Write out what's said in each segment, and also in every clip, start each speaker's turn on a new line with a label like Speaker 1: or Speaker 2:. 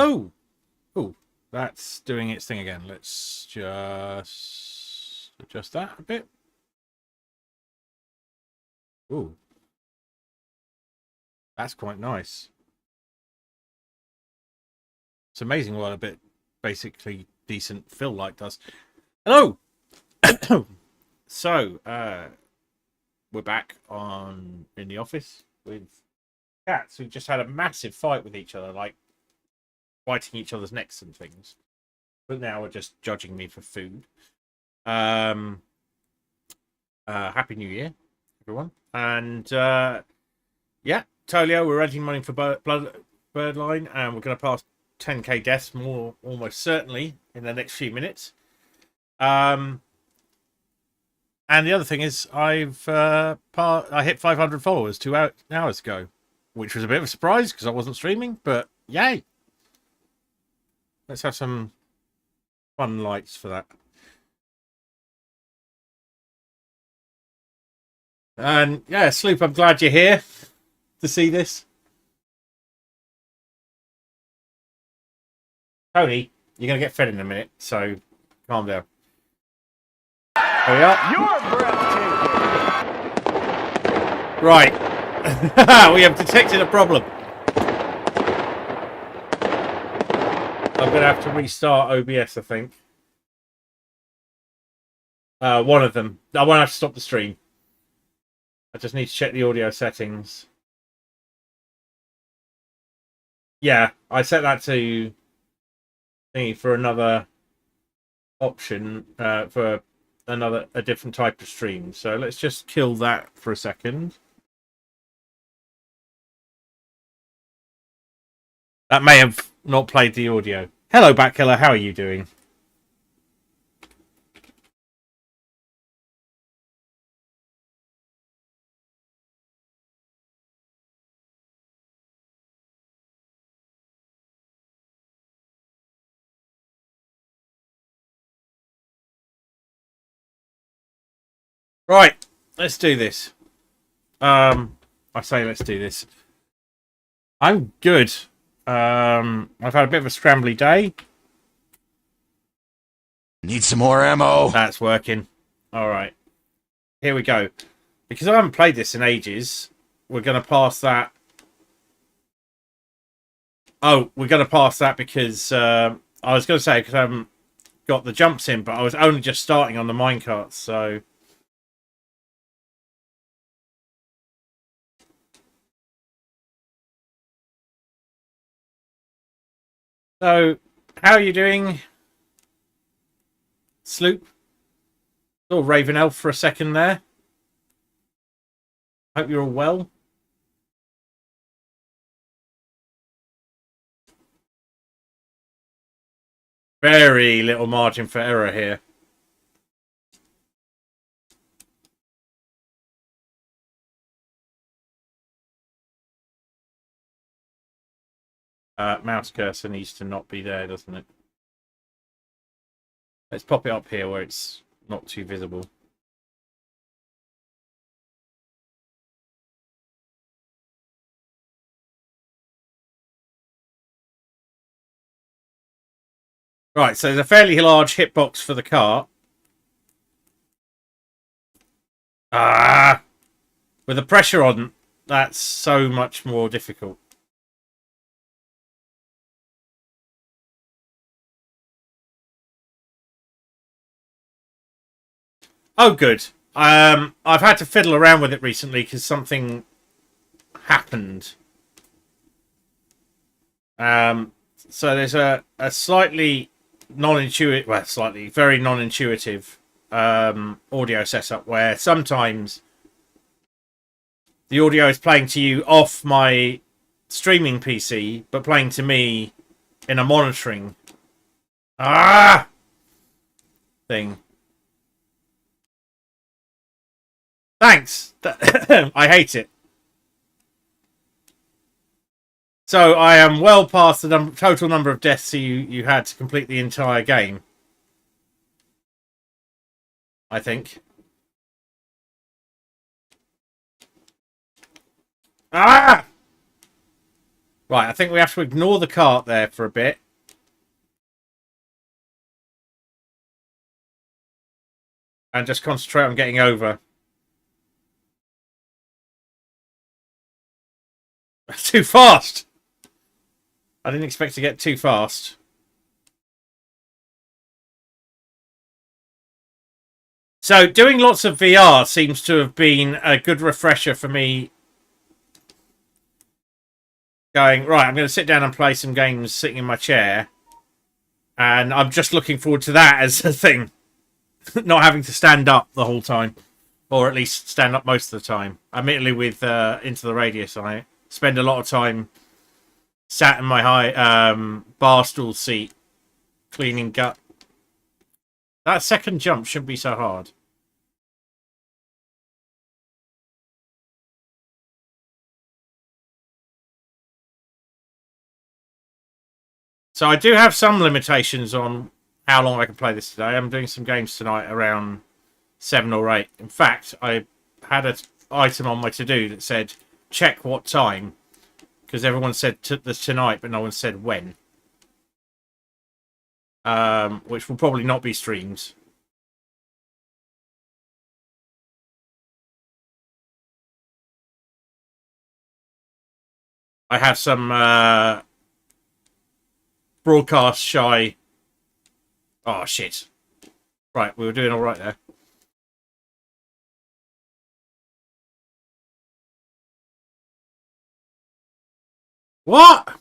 Speaker 1: Hello. Oh, that's doing its thing again. Let's just adjust that a bit. Oh, that's quite nice. It's amazing what a bit basically decent fill light does. Hello. So, we're back in the office with cats who just had a massive fight with each other, like biting each other's necks and things. But now we're just judging me for food. Happy New Year, everyone. And yeah, Toleo, we're renting money for birdline, and we're going to pass 10k deaths almost certainly in the next few minutes. And the other thing is, I hit 500 followers 2 hours ago, which was a bit of a surprise because I wasn't streaming. But yay! Let's have some fun lights for that. And yeah, Sloop, I'm glad you're here to see this. Tony, you're going to get fed in a minute, so calm down. There we are.
Speaker 2: You're breathtaking.
Speaker 1: Right. We have detected a problem. I'm going to have to restart OBS, I think. One of them. I won't have to stop the stream. I just need to check the audio settings. Yeah, I set that to thingy for another option for a different type of stream. So let's just kill that for a second. That may have not played the audio. Hello, Batkiller. How are you doing? Right, let's do this. I say let's do this. I'm good. I've had a bit of a scrambly day.
Speaker 2: Need some more ammo.
Speaker 1: That's working. All right. Here we go. Because I haven't played this in ages, we're going to pass that. Oh, we're going to pass that because I was going to say because I haven't got the jumps in, but I was only just starting on the minecarts, so. So, how are you doing, Sloop? Saw Raven Elf for a second there. Hope you're all well. Very little margin for error here. Mouse cursor needs to not be there, doesn't it? Let's pop it up here where it's not too visible. Right, so there's a fairly large hitbox for the cart. With the pressure on, that's so much more difficult. Oh, good. I've had to fiddle around with it recently because something happened. So there's a slightly non-intuitive, well, very non-intuitive audio setup where sometimes the audio is playing to you off my streaming PC, but playing to me in a monitoring thing. Thanks. I hate it. So I am well past the total number of deaths you had to complete the entire game. I think. Right, I think we have to ignore the cart there for a bit. And just concentrate on getting over. Too fast! I didn't expect to get too fast. So doing lots of VR seems to have been a good refresher for me. Going, right, I'm going to sit down and play some games sitting in my chair. And I'm just looking forward to that as a thing. Not having to stand up the whole time. Or at least stand up most of the time. Admittedly, with Into the Radius, I spend a lot of time sat in my high bar stool seat, cleaning gut. That second jump shouldn't be so hard. So I do have some limitations on how long I can play this today. I'm doing some games tonight around 7 or 8. In fact, I had an item on my to-do that said, check what time. Because everyone said this tonight, but no one said when. Which will probably not be streamed. I have some broadcast shy. Oh, shit. Right, we were doing all right there. What?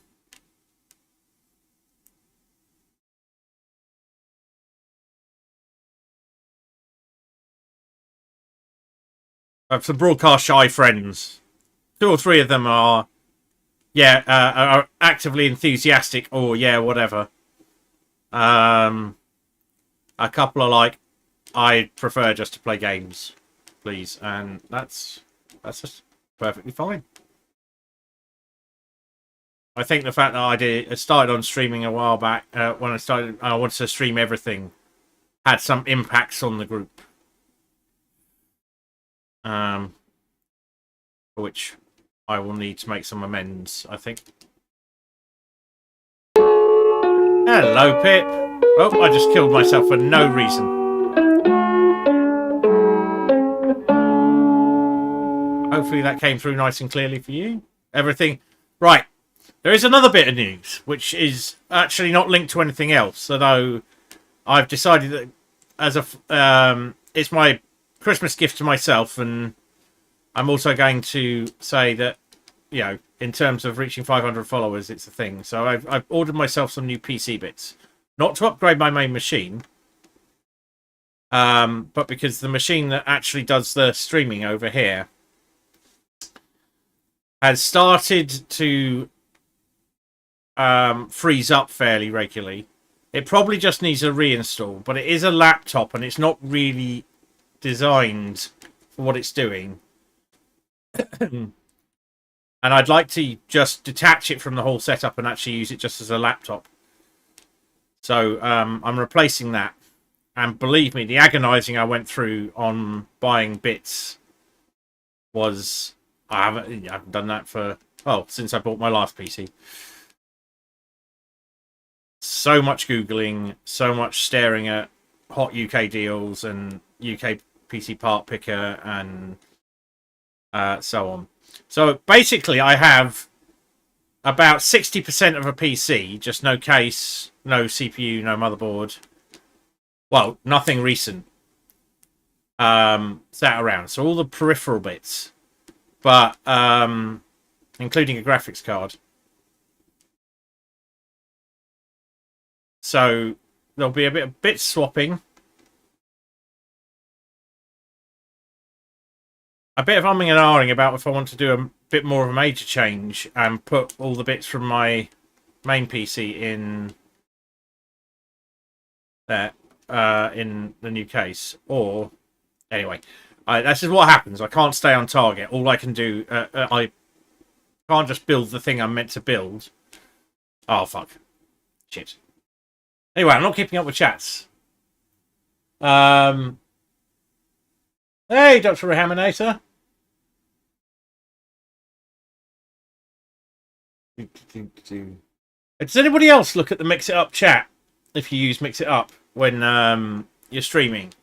Speaker 1: I have some broadcast shy friends. 2 or 3 of them are, yeah, are actively enthusiastic or, yeah, whatever. A couple are like, I prefer just to play games, please. And that's just perfectly fine. I think the fact that I started on streaming a while back, when I wanted to stream everything, had some impacts on the group. For which I will need to make some amends, I think. Hello, Pip. Oh, I just killed myself for no reason. Hopefully that came through nice and clearly for you. Everything. Right. There is another bit of news, which is actually not linked to anything else, although I've decided that as a it's my Christmas gift to myself, and I'm also going to say that, you know, in terms of reaching 500 followers, it's a thing. So I've ordered myself some new PC bits, not to upgrade my main machine, but because the machine that actually does the streaming over here has started to freeze up fairly regularly. It probably just needs a reinstall, but it is a laptop and it's not really designed for what it's doing. And I'd like to just detach it from the whole setup and actually use it just as a laptop. So I'm replacing that. And believe me, the agonizing I went through on buying bits was... I haven't done that for... Oh, since I bought my last PC. So much Googling, so much staring at hot UK deals and UK PC part picker and so on. So basically I have about 60% of a PC, just no case, no CPU, no motherboard. Well, nothing recent. Sat around. So all the peripheral bits. But including a graphics card. So there'll be a bit of bit swapping. A bit of umming and ahhing about if I want to do a bit more of a major change and put all the bits from my main PC in there, in the new case. Or, anyway, this is what happens. I can't stay on target. All I can do, I can't just build the thing I'm meant to build. Oh, fuck. Shit. Anyway, I'm not keeping up with chats. Hey, Dr. Rehaminator. Does anybody else look at the Mix It Up chat if you use Mix It Up when you're streaming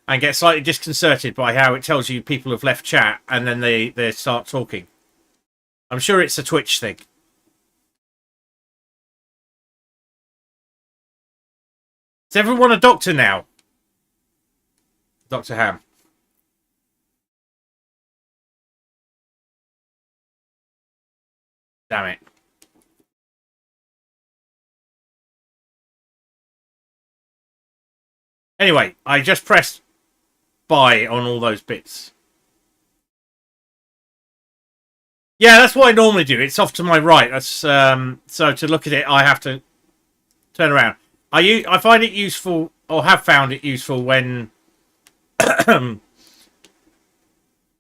Speaker 1: and get slightly disconcerted by how it tells you people have left chat and then they start talking? I'm sure it's a Twitch thing. Is everyone a doctor now? Dr. Ham. Damn it. Anyway, I just pressed buy on all those bits. Yeah, that's what I normally do. It's off to my right. That's so to look at it, I have to turn around. I find it useful, or have found it useful, when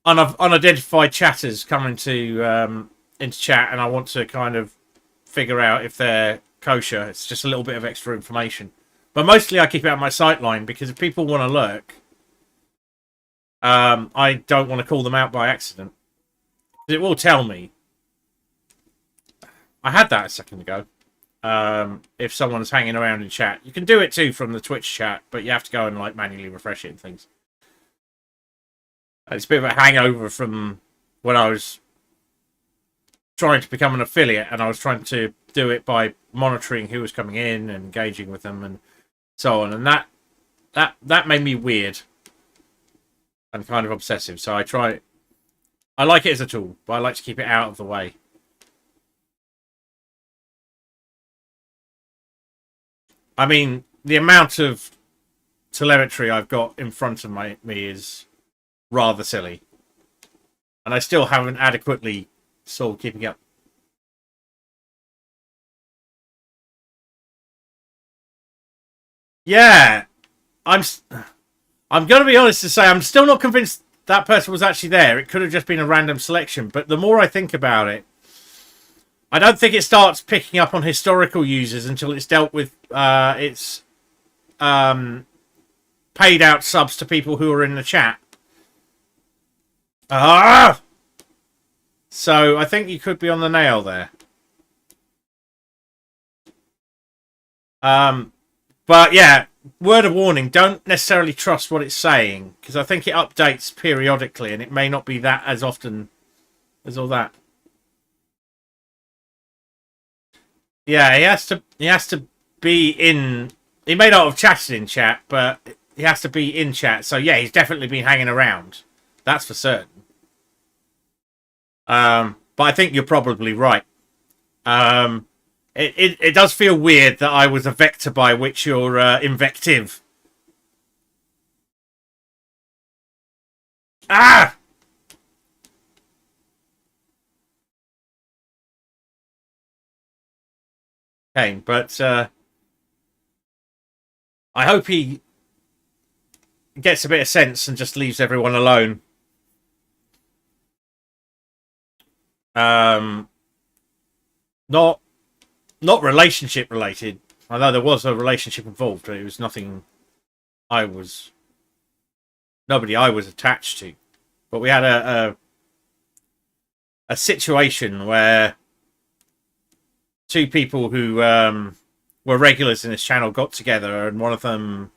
Speaker 1: unidentified chatters come into chat, and I want to kind of figure out if they're kosher. It's just a little bit of extra information, but mostly I keep it out of my sight line, because if people want to lurk, I don't want to call them out by accident. It will tell me. I had that a second ago. If someone's hanging around in chat, you can do it too from the Twitch chat, but you have to go and like manually refresh it and things. It's a bit of a hangover from when I was trying to become an affiliate, and I was trying to do it by monitoring who was coming in and engaging with them and so on, and that made me weird and kind of obsessive. So I like it as a tool, but I like to keep it out of the way. I mean, the amount of telemetry I've got in front of me is rather silly. And I still haven't adequately sort of keeping up. Yeah. I'm going to be honest to say I'm still not convinced that person was actually there. It could have just been a random selection. But the more I think about it, I don't think it starts picking up on historical users until it's dealt with its paid out subs to people who are in the chat. So I think you could be on the nail there. But yeah, word of warning, don't necessarily trust what it's saying, because I think it updates periodically and it may not be that as often as all that. Yeah, he has to be in. He may not have chatted in chat, but he has to be in chat. So yeah, he's definitely been hanging around. That's for certain. But I think you're probably right. It does feel weird that I was a vector by which your invective. Ah! Okay, but I hope he gets a bit of sense and just leaves everyone alone. Not relationship related. Although there was a relationship involved, but it was nobody I was attached to. But we had a situation where two people who were regulars in this channel got together, and one of them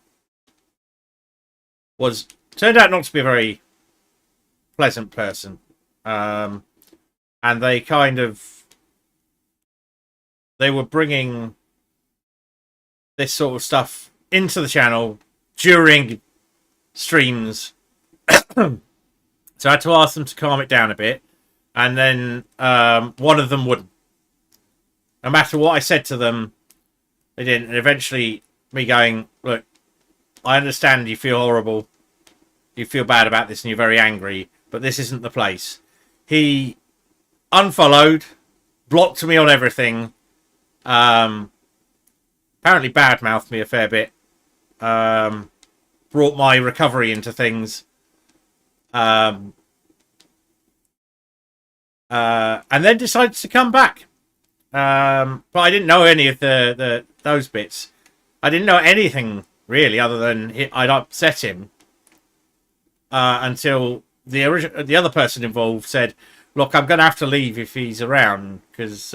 Speaker 1: turned out not to be a very pleasant person. And they were bringing this sort of stuff into the channel during streams. So I had to ask them to calm it down a bit. And then one of them wouldn't. No matter what I said to them, they didn't. And eventually me going, look, I understand you feel horrible. You feel bad about this and you're very angry. But this isn't the place. He unfollowed, blocked me on everything. Apparently badmouthed me a fair bit. Brought my recovery into things. And then decided to come back. But I didn't know any of those bits. I didn't know anything really other than I'd upset him. Until the other person involved said, "Look, I'm going to have to leave if he's around because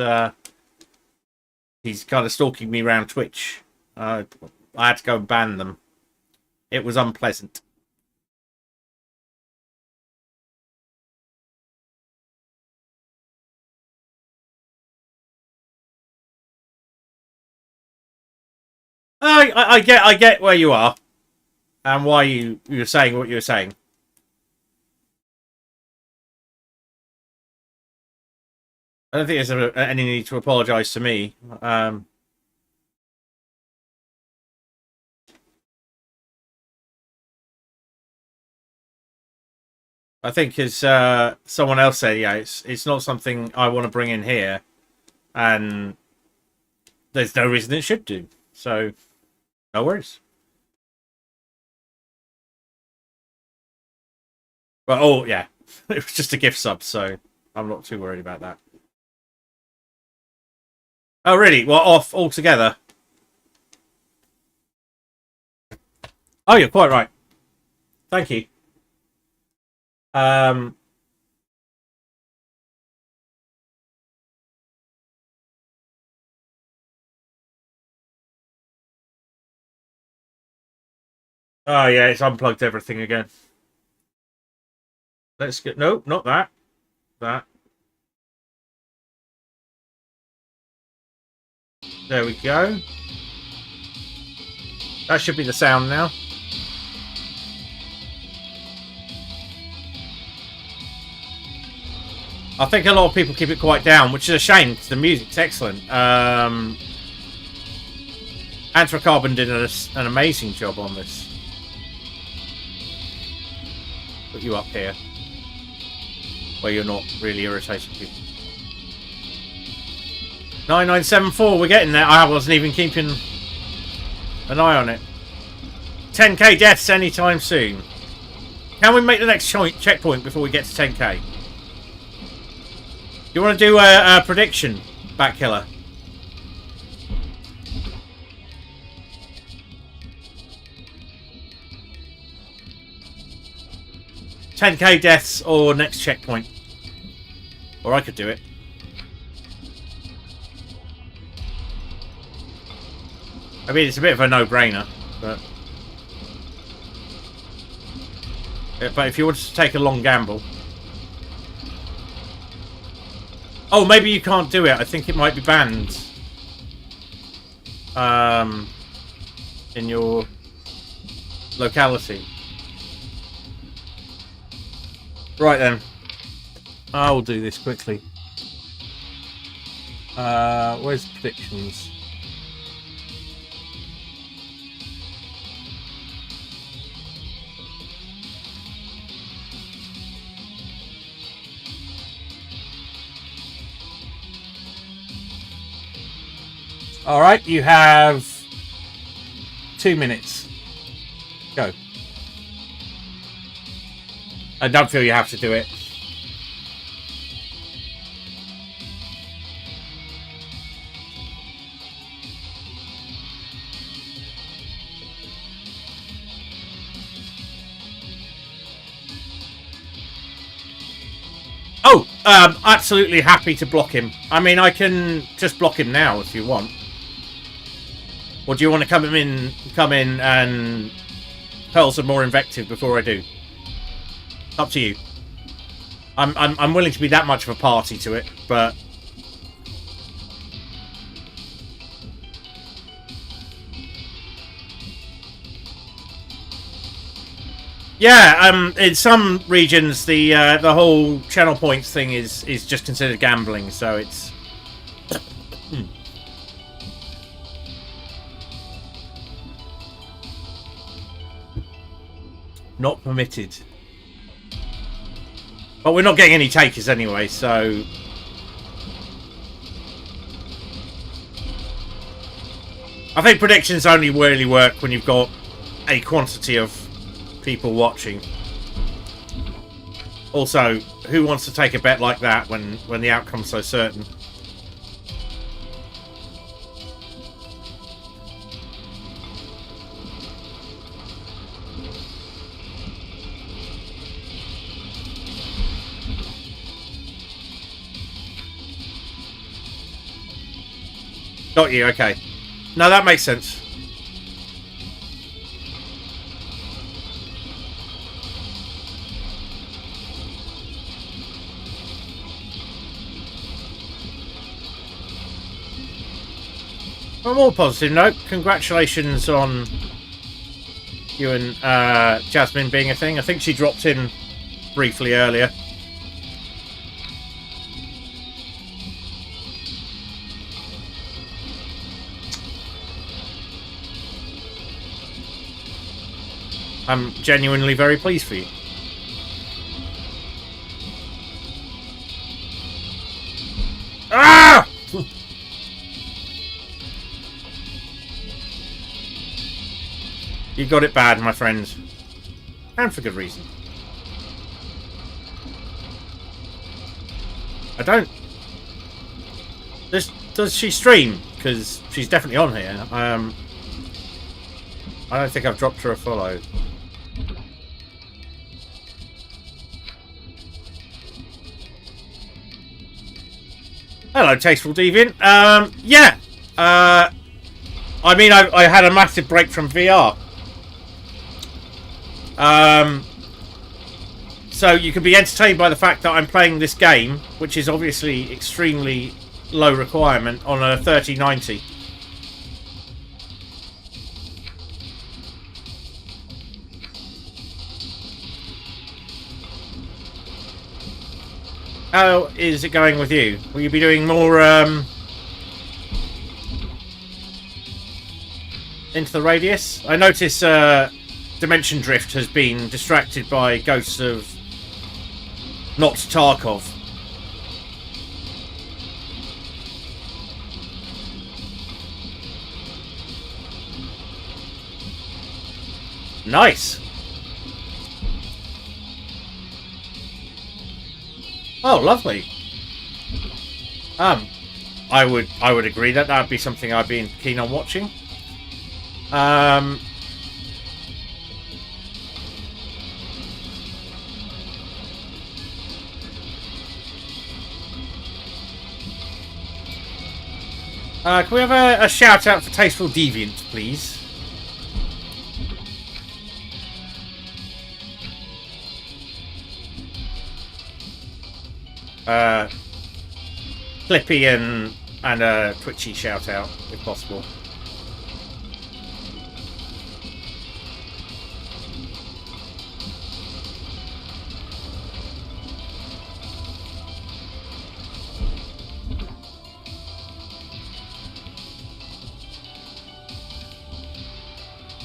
Speaker 1: He's kind of stalking me around Twitch. I had to go and ban them. It was unpleasant. I get where you are, and why you're saying what you're saying. I don't think there's any need to apologise to me. I think, as someone else said, yeah, it's not something I want to bring in here, and there's no reason it should do. So, no worries. But oh yeah, it was just a gift sub, so I'm not too worried about that. Oh really? Well, off altogether? Oh, you're quite right. Thank you. Oh yeah, it's unplugged everything again. Let's get no, not that. That. There we go. That should be the sound now. I think a lot of people keep it quite down, which is a shame because the music's excellent. Anthrocarbon did an amazing job on this. Put you up here, where you're not really irritating people. 9974, we're getting there. I wasn't even keeping an eye on it. 10k deaths anytime soon. Can we make the next checkpoint before we get to 10k? You want to do a prediction, Batkiller? $10k deaths or next checkpoint? Or I could do it. I mean, it's a bit of a no-brainer, but if you wanted to take a long gamble. Oh, maybe you can't do it. I think it might be banned. In your locality. Right then. I will do this quickly. Where's predictions? All right, you have 2 minutes. Go. I don't feel you have to do it. Oh, absolutely happy to block him. I mean, I can just block him now if you want. Or do you want to come in and hurl some more invective before I do? Up to you. I'm willing to be that much of a party to it, but yeah, in some regions the whole channel points thing is just considered gambling, so it's not permitted. But we're not getting any takers anyway, so I think predictions only really work when you've got a quantity of people watching. Also, who wants to take a bet like that when the outcome's so certain? Got you, okay. No, that makes sense. On a more positive note, congratulations on you and Jasmine being a thing. I think she dropped in briefly earlier. I'm genuinely very pleased for you. Ah! You got it bad, my friend. And for good reason. I don't... Does she stream? Because she's definitely on here. I don't think I've dropped her a follow. Hello, Tasteful Deviant. Yeah. I mean, I had a massive break from VR. So you can be entertained by the fact that I'm playing this game, which is obviously extremely low requirement, on a 3090. How is it going with you? Will you be doing more into the radius? I notice Dimension Drift has been distracted by ghosts of not Tarkov. Nice. Oh, lovely. I would agree that would be something I'd be keen on watching. Can we have a shout out for Tasteful Deviant, please? Flippy and a Twitchy shout out, if possible.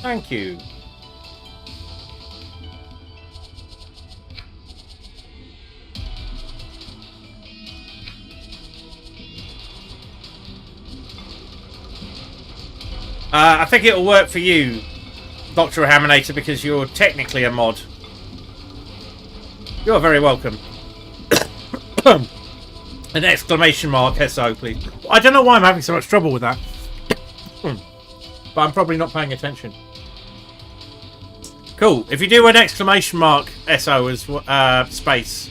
Speaker 1: Thank you. I think it'll work for you, Dr. Haminator, because you're technically a mod. You're very welcome. An exclamation mark, SO, please. I don't know why I'm having so much trouble with that. But I'm probably not paying attention. Cool. If you do an exclamation mark SO as space,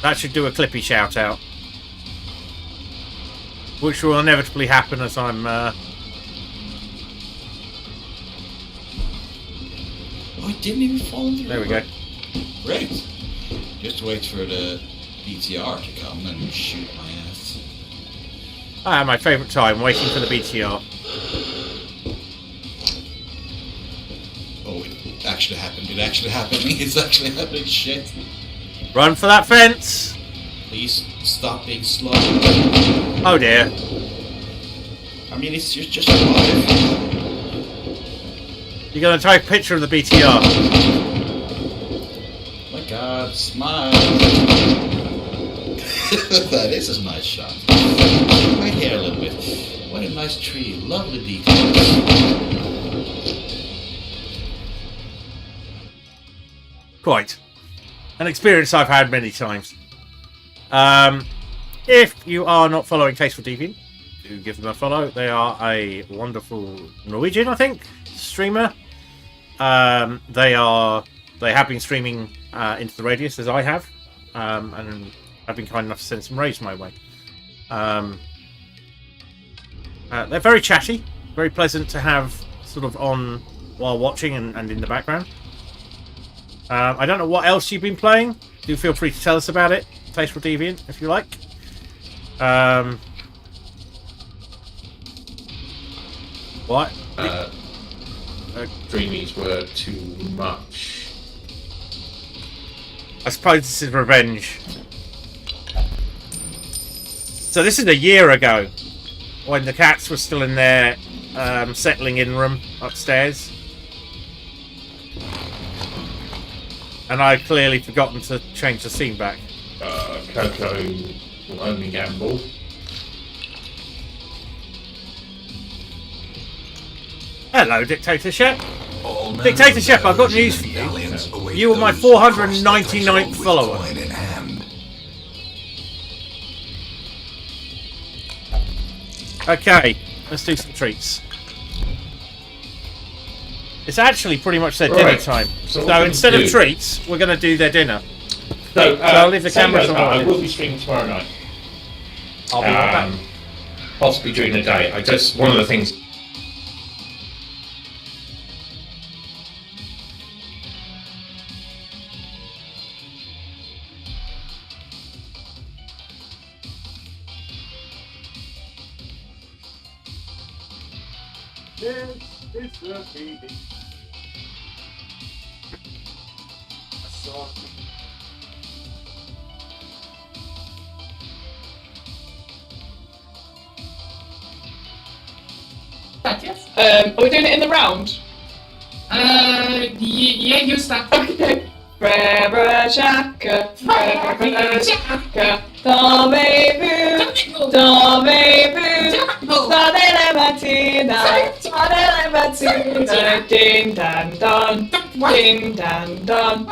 Speaker 1: that should do a Clippy shout out. Which will inevitably happen as I'm...
Speaker 3: Oh, it didn't even fall into the
Speaker 1: There we
Speaker 3: river.
Speaker 1: go.
Speaker 3: Great. Just wait for the BTR to come and shoot my ass.
Speaker 1: My favourite time, waiting for the BTR.
Speaker 3: Oh, it actually happened. It actually happened. It's actually happening. Shit.
Speaker 1: Run for that fence!
Speaker 3: Please stop being slow.
Speaker 1: Oh dear.
Speaker 3: I mean, it's just alive.
Speaker 1: You're going to take a picture of the BTR.
Speaker 3: My God, smile. That is a nice shot. Right here a little bit. What a nice tree. Lovely details.
Speaker 1: Quite. An experience I've had many times. If you are not following Tasteful Deviant, do give them a follow. They are a wonderful Norwegian, I think, streamer. They have been streaming into the radius as I have, and I've been kind enough to send some rays my way. They're very chatty, very pleasant to have sort of on while watching and in the background. I don't know what else you've been playing. Do feel free to tell us about it, Tasteful Deviant, if you like. What?
Speaker 3: Dreamies were too much.
Speaker 1: I suppose this is revenge. So this is a year ago, when the cats were still in their settling in room upstairs. And I'd clearly forgotten to change the scene back.
Speaker 3: Coco will only gamble.
Speaker 1: Hello, Dictatorship. Dictatorship, I've got news for you. You were my 499th follower. Okay, let's do some treats. It's actually pretty much their dinner time. So instead of treats, we're going to do their dinner.
Speaker 3: So
Speaker 1: I'll leave the cameras on.
Speaker 3: I will be streaming tomorrow night.
Speaker 1: I'll be right back.
Speaker 3: Possibly during the day. One of the things.
Speaker 1: This is the feeling.
Speaker 3: Yes.
Speaker 4: Are we doing it in the round?
Speaker 3: Yeah, you start.
Speaker 4: Okay. Frère Jacques, Frère Jacques, dormez-vous, dormez-vous, soirée la matinale, soirée la matinale, ding dang dong, ding dang dong.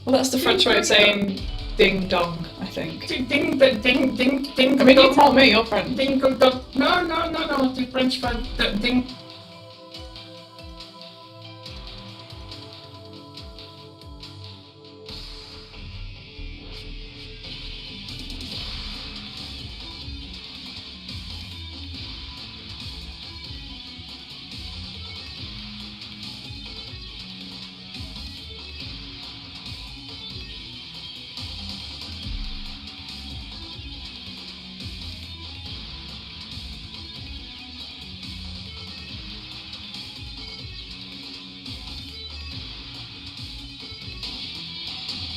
Speaker 4: Well, that's the French way of saying ding dong, I think.
Speaker 3: Ding, ding, ding, ding, ding.
Speaker 4: I mean, you tell me, you're French.
Speaker 3: Ding, dong. No, the French one. Ding.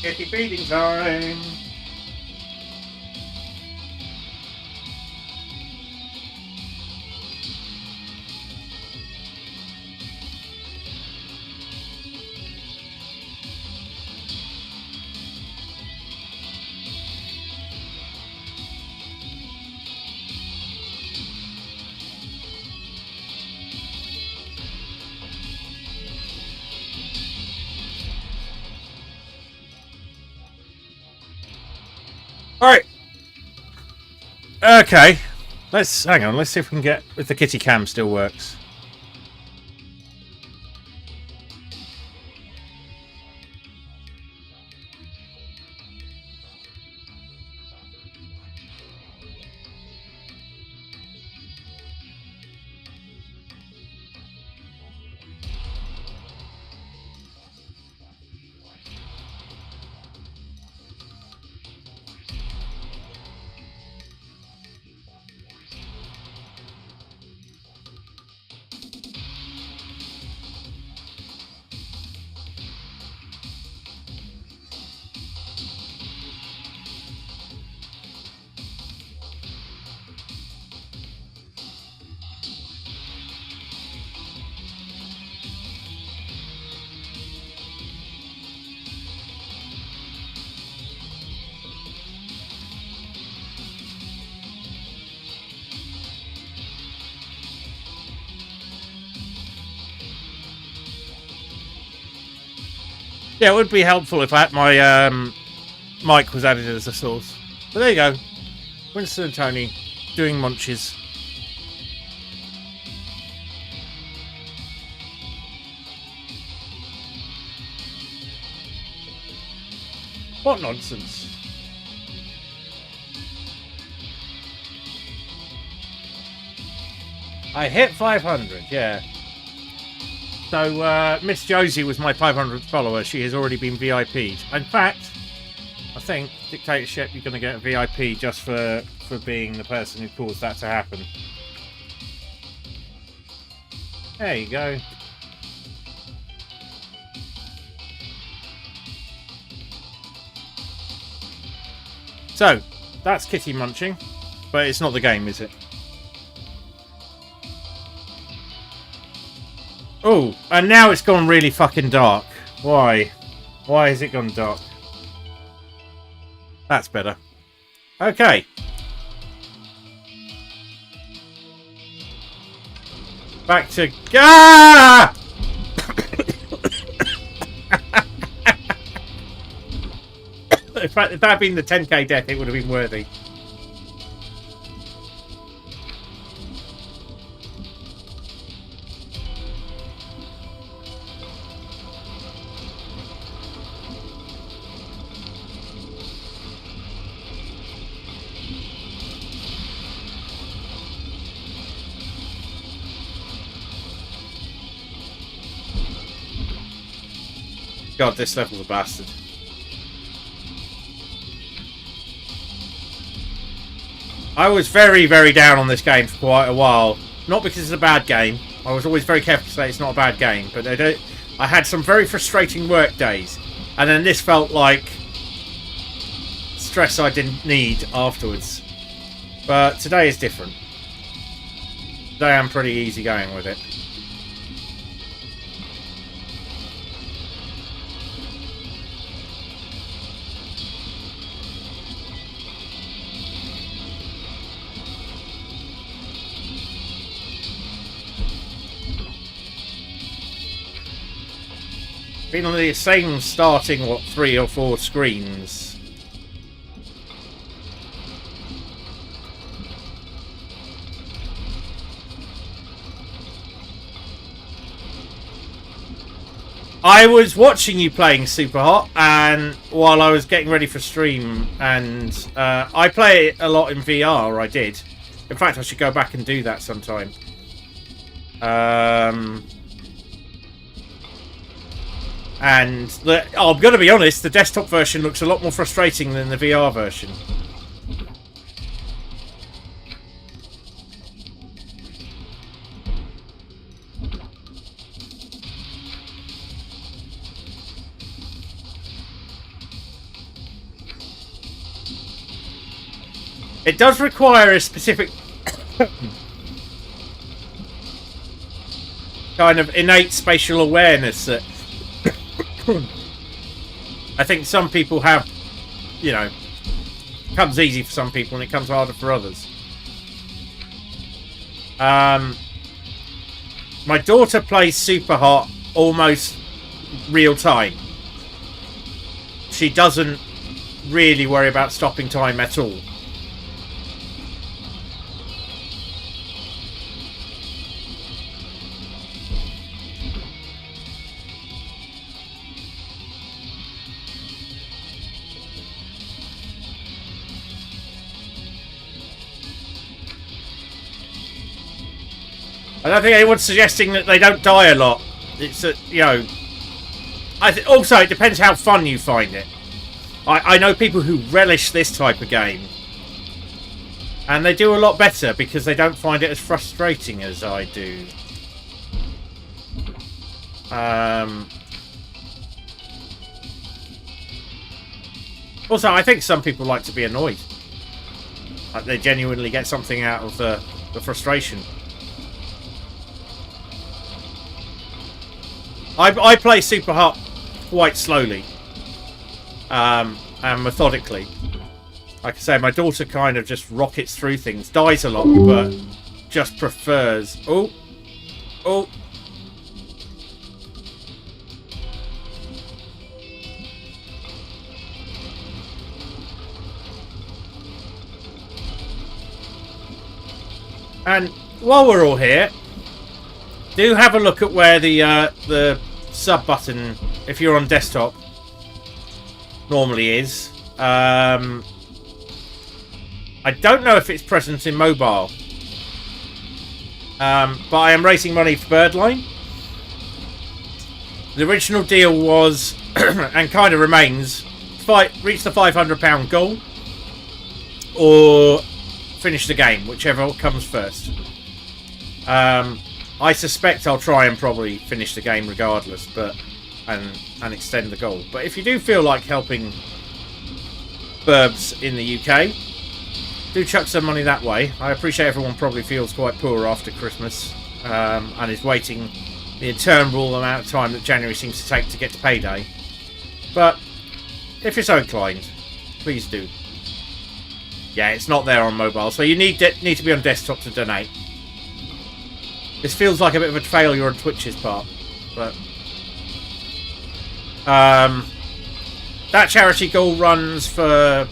Speaker 1: Kitty feeding time. Alright. Okay. Hang on, let's see if we can get if the kitty cam still works. Yeah, it would be helpful if my mic was added as a source. But there you go. Winston and Tony doing munches. What nonsense. I hit 500, yeah. So, Miss Josie was my 500th follower. She has already been VIP'd. In fact, I think, Dictatorship, you're going to get a VIP just for being the person who caused that to happen. There you go. So, that's kitty munching. But it's not the game, is it? Oh, and now it's gone really fucking dark. Why? Why has it gone dark? That's better. Okay. Back to... Ah! In fact, if that had been the 10k death, it would have been worthy. God, this level's a bastard. I was very, very down on this game for quite a while. Not because it's a bad game. I was always very careful to say it's not a bad game. But I had some very frustrating work days. And then this felt like stress I didn't need afterwards. But today is different. Today I'm pretty easy going with it. Been on the same starting, what, 3 or 4 screens. I was watching you playing Super Hot, and while I was getting ready for stream, and I play it a lot in VR. I did. In fact, I should go back and do that sometime. And I'm going to be honest, the desktop version looks a lot more frustrating than the VR version. It does require a specific kind of innate spatial awareness that I think some people have, you know, comes easy for some people and it comes harder for others. My daughter plays Super Hot almost real time. She doesn't really worry about stopping time at all. I don't think anyone's suggesting that they don't die a lot. It's you know, also it depends how fun you find it. I know people who relish this type of game, and they do a lot better because they don't find it as frustrating as I do. Also, I think some people like to be annoyed. Like they genuinely get something out of the frustration. I play Super Hot quite slowly and methodically. Like I say, my daughter kind of just rockets through things, dies a lot, but just prefers... Oh! Oh! And while we're all here, do have a look at where the sub button, if you're on desktop, normally is. I don't know if it's present in mobile. But I am raising money for birdline. The original deal was, and kind of remains, reach the £500 goal or finish the game, whichever comes first. I suspect I'll try and probably finish the game regardless, and extend the goal. But if you do feel like helping burbs in the UK, do chuck some money that way. I appreciate everyone probably feels quite poor after Christmas and is waiting the interminable amount of time that January seems to take to get to payday. But if you're so inclined, please do. Yeah, it's not there on mobile, so you need to be on desktop to donate. This feels like a bit of a failure on Twitch's part, but that charity goal runs for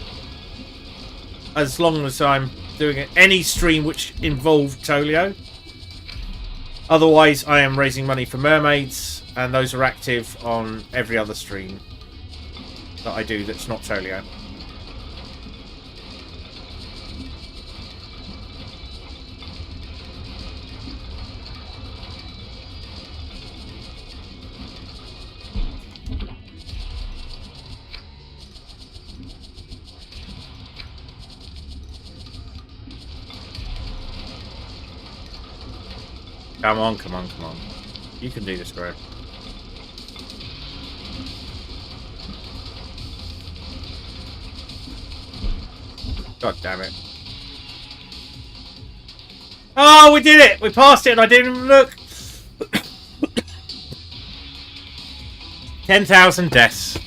Speaker 1: as long as I'm doing any stream which involved Toleo. Otherwise, I am raising money for mermaids, and those are active on every other stream that I do that's not Toleo. Come on, come on, come on. You can do this, bro. God damn it. Oh, we did it! We passed it and I didn't even look! 10,000 deaths.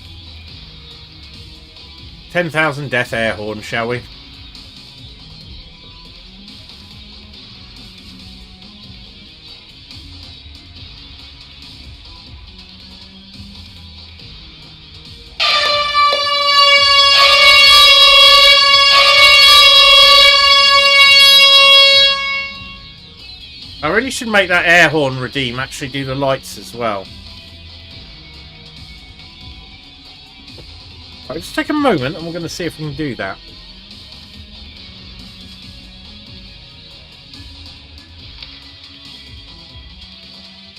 Speaker 1: 10,000 death air horn, shall we? I really should make that air horn redeem actually do the lights as well. Right, just take a moment and we're going to see if we can do that.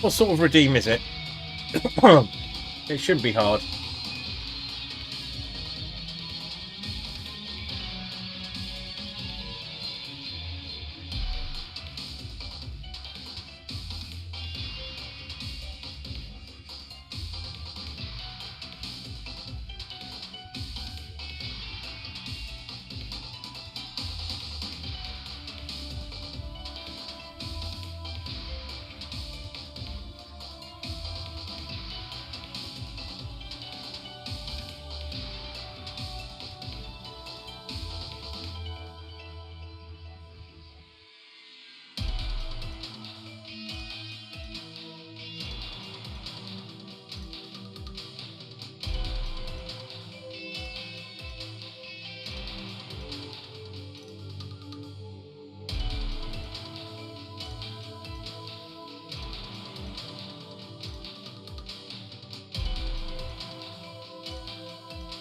Speaker 1: What sort of redeem is it? It shouldn't be hard.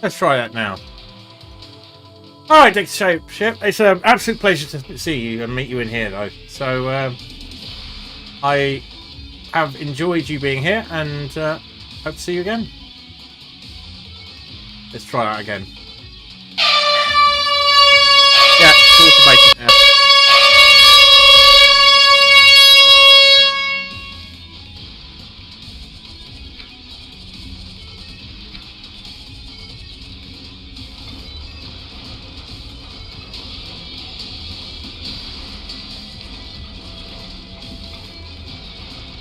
Speaker 1: Let's try that now. Alright, Dictatorship. It's an absolute pleasure to see you and meet you in here, though. So, I have enjoyed you being here and hope to see you again. Let's try that again. Yeah, it's automated now.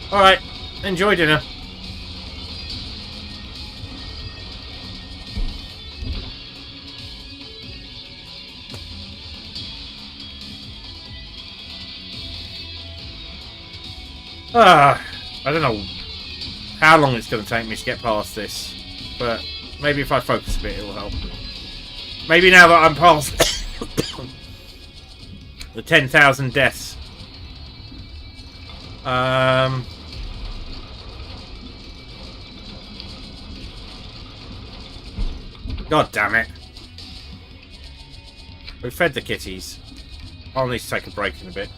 Speaker 1: Alright, enjoy dinner. I don't know how long it's going to take me to get past this, but maybe if I focus a bit, it will help. Maybe now that I'm past the 10,000 deaths. God damn it. We've fed the kitties. I'll need to take a break in a bit.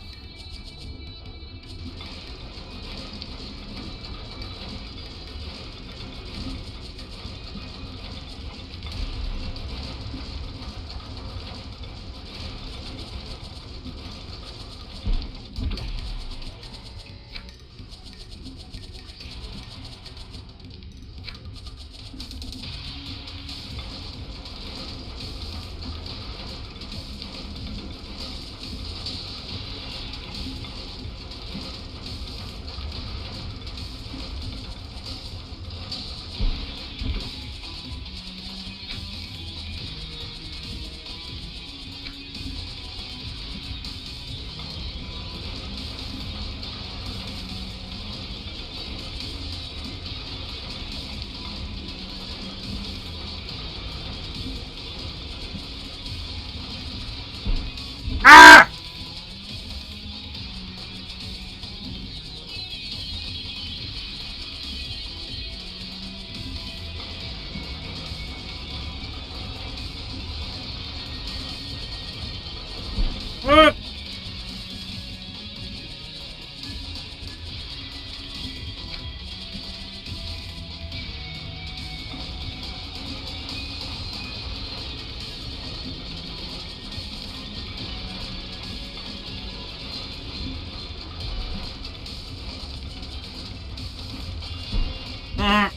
Speaker 1: Ah! Ah! Mm.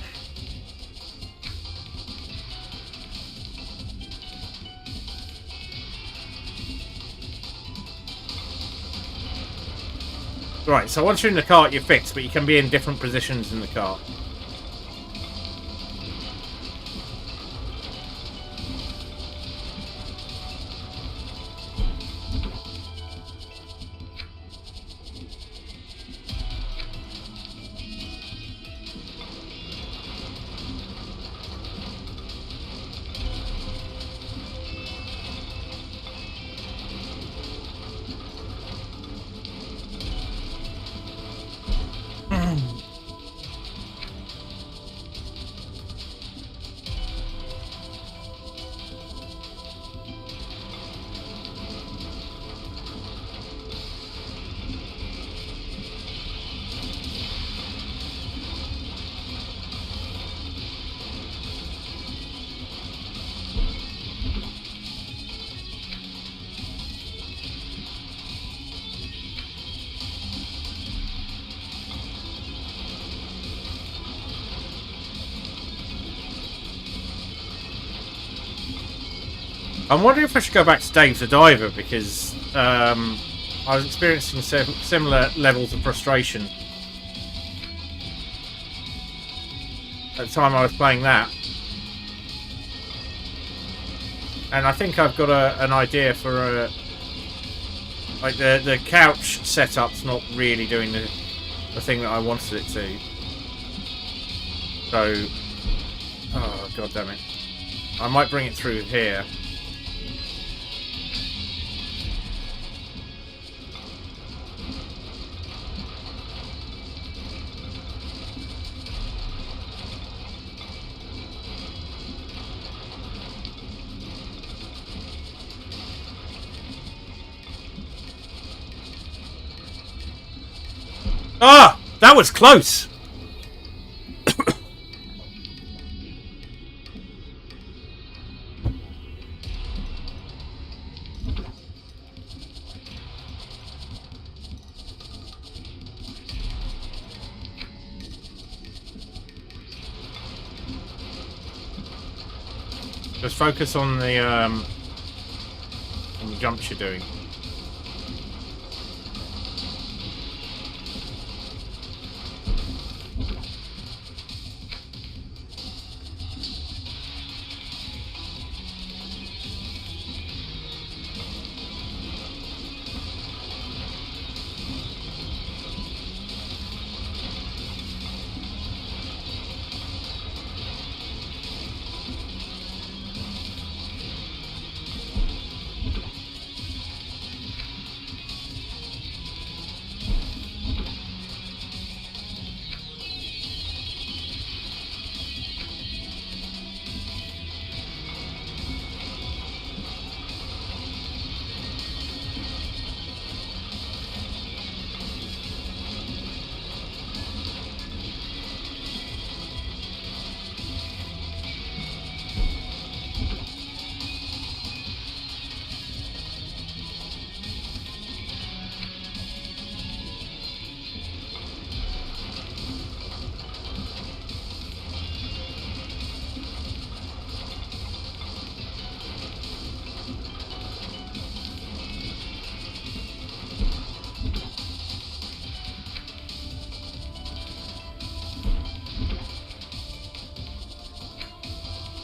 Speaker 1: Right, so once you're in the cart, you're fixed, but you can be in different positions in the cart. I'm wondering if I should go back to Dave the Diver, because I was experiencing similar levels of frustration at the time I was playing that. And I think I've got an idea for like the couch setup's not really doing the thing that I wanted it to. So, oh god damn it! I might bring it through here. Ah, that was close. Just focus on the jumps you're doing.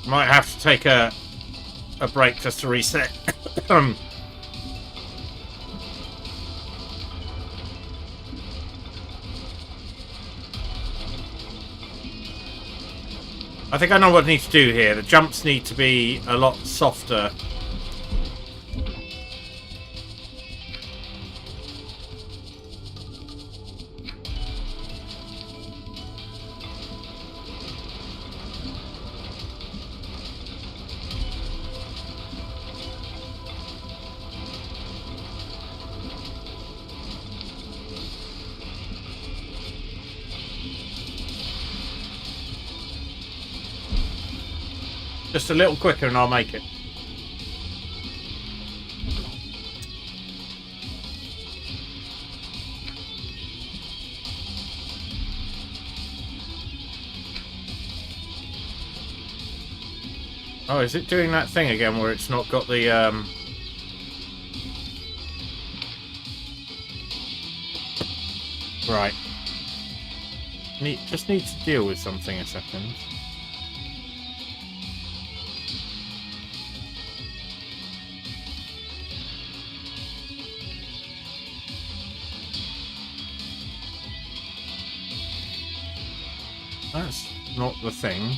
Speaker 1: Might have to take a break just to reset. I think I know what I need to do here. The jumps need to be a lot softer. Just a little quicker and I'll make it. Oh, is it doing that thing again where it's not got the Right. Just need to deal with something a second. That's not the thing.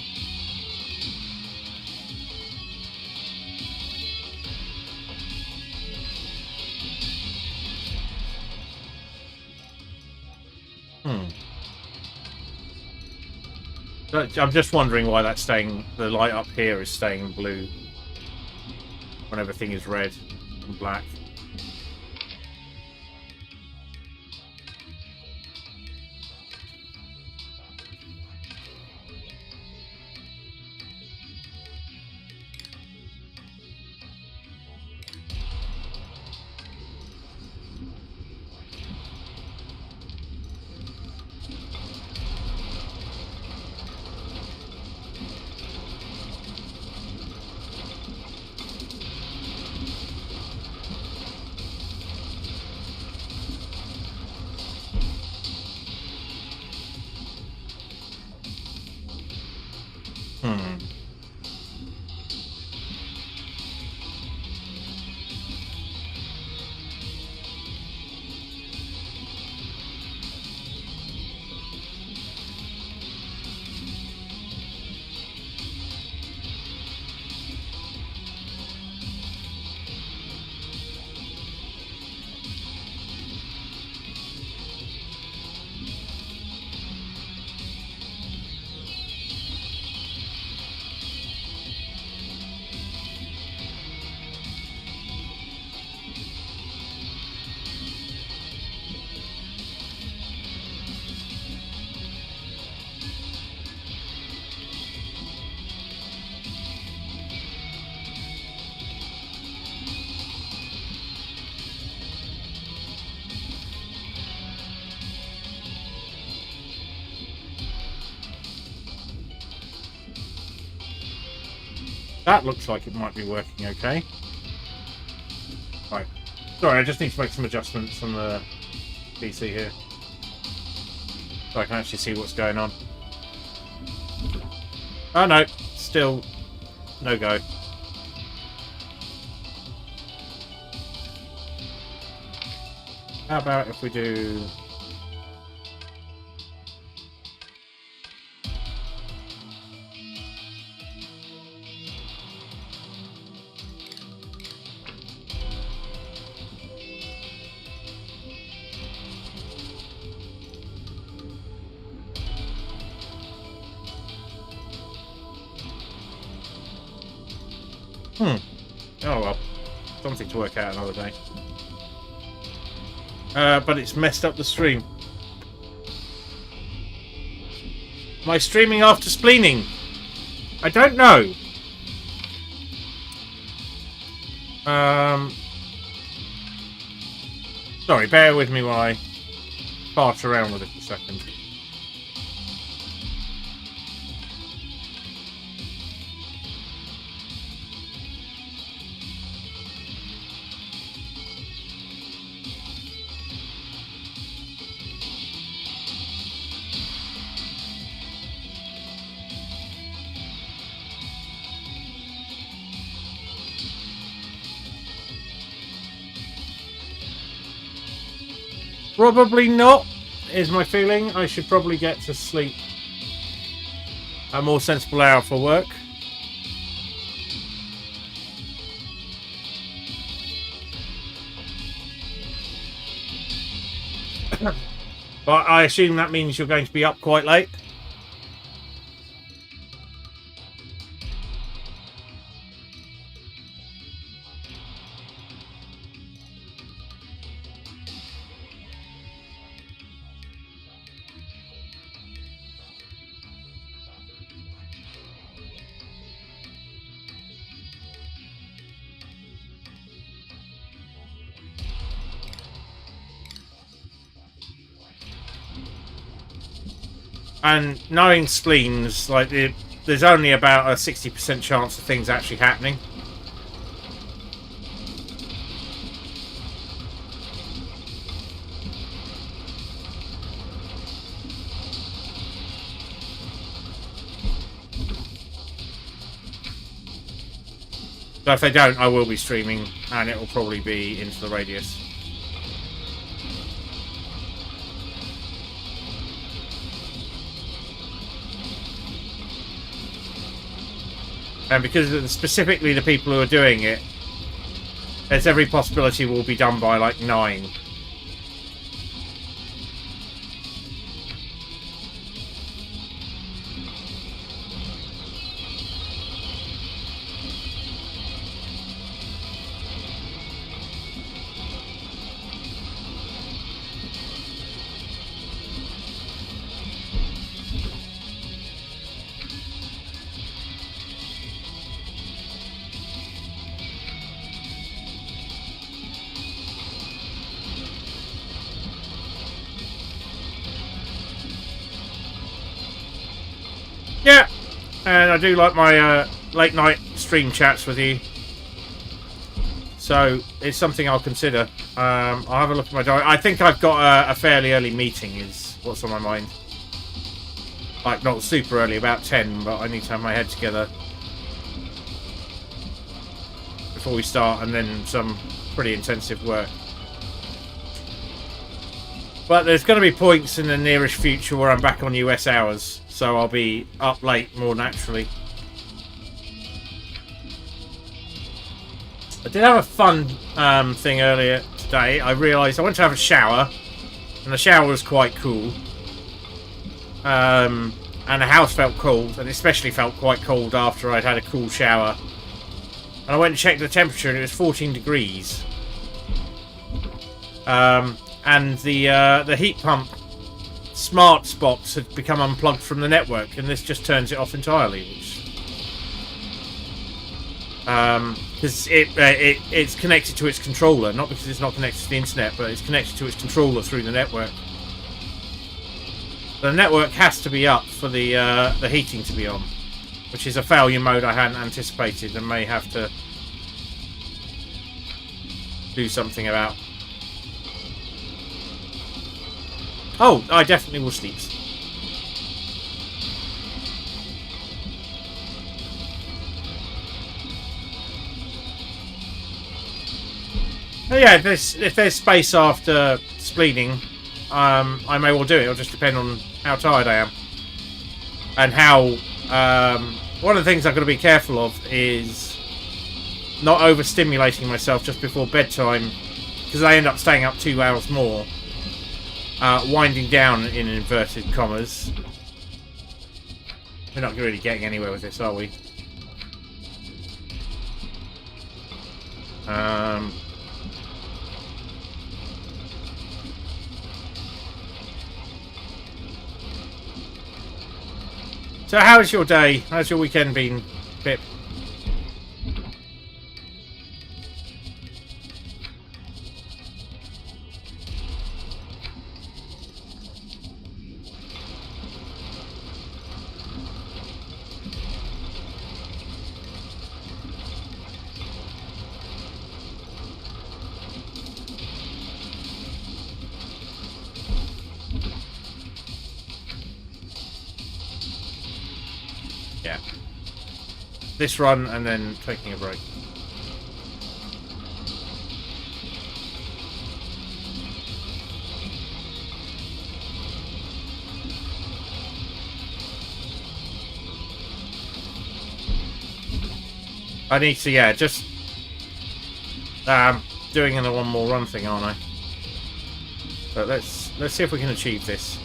Speaker 1: I'm just wondering why that's staying. The light up here is staying blue when everything is red and black. That looks like it might be working okay. Right. Sorry, I just need to make some adjustments on the PC here, so I can actually see what's going on. Oh no, still no go. How about if we do... Oh well, something to work out another day. But it's messed up the stream. Am I streaming after spleening? I don't know. Sorry, bear with me while I fart around with it a second. Probably not, is my feeling. I should probably get to sleep a more sensible hour for work. But I assume that means you're going to be up quite late. And knowing spleens, like there's only about a 60% chance of things actually happening. So if they don't, I will be streaming, and it will probably be into the radius. And because specifically the people who are doing it, there's every possibility will be done by like 9. Yeah, and I do like my late night stream chats with you, so it's something I'll consider. I'll have a look at my diary. I think I've got a fairly early meeting is what's on my mind. Like, not super early, about 10, but I need to have my head together before we start, and then some pretty intensive work. But there's going to be points in the nearest future where I'm back on US hours, so I'll be up late more naturally. I did have a fun thing earlier today. I realised I went to have a shower, and the shower was quite cool. And the house felt cold, and especially felt quite cold after I'd had a cool shower. And I went and checked the temperature, and it was 14 degrees. And the heat pump smart spots had become unplugged from the network, and this just turns it off entirely. Which, because it's connected to its controller, not because it's not connected to the internet, but it's connected to its controller through the network. The network has to be up for the heating to be on, which is a failure mode I hadn't anticipated and may have to do something about. Oh, I definitely will sleep. Yeah, if there's space after spleening, I may well do it. It'll just depend on how tired I am. And how... one of the things I've got to be careful of is not overstimulating myself just before bedtime, because I end up staying up 2 hours more. Winding down in inverted commas. We're not really getting anywhere with this, are we? So how's your day? How's your weekend been, Pip? Yeah. This run and then taking a break. I need to, yeah, just doing another one more run thing, aren't I? But let's see if we can achieve this.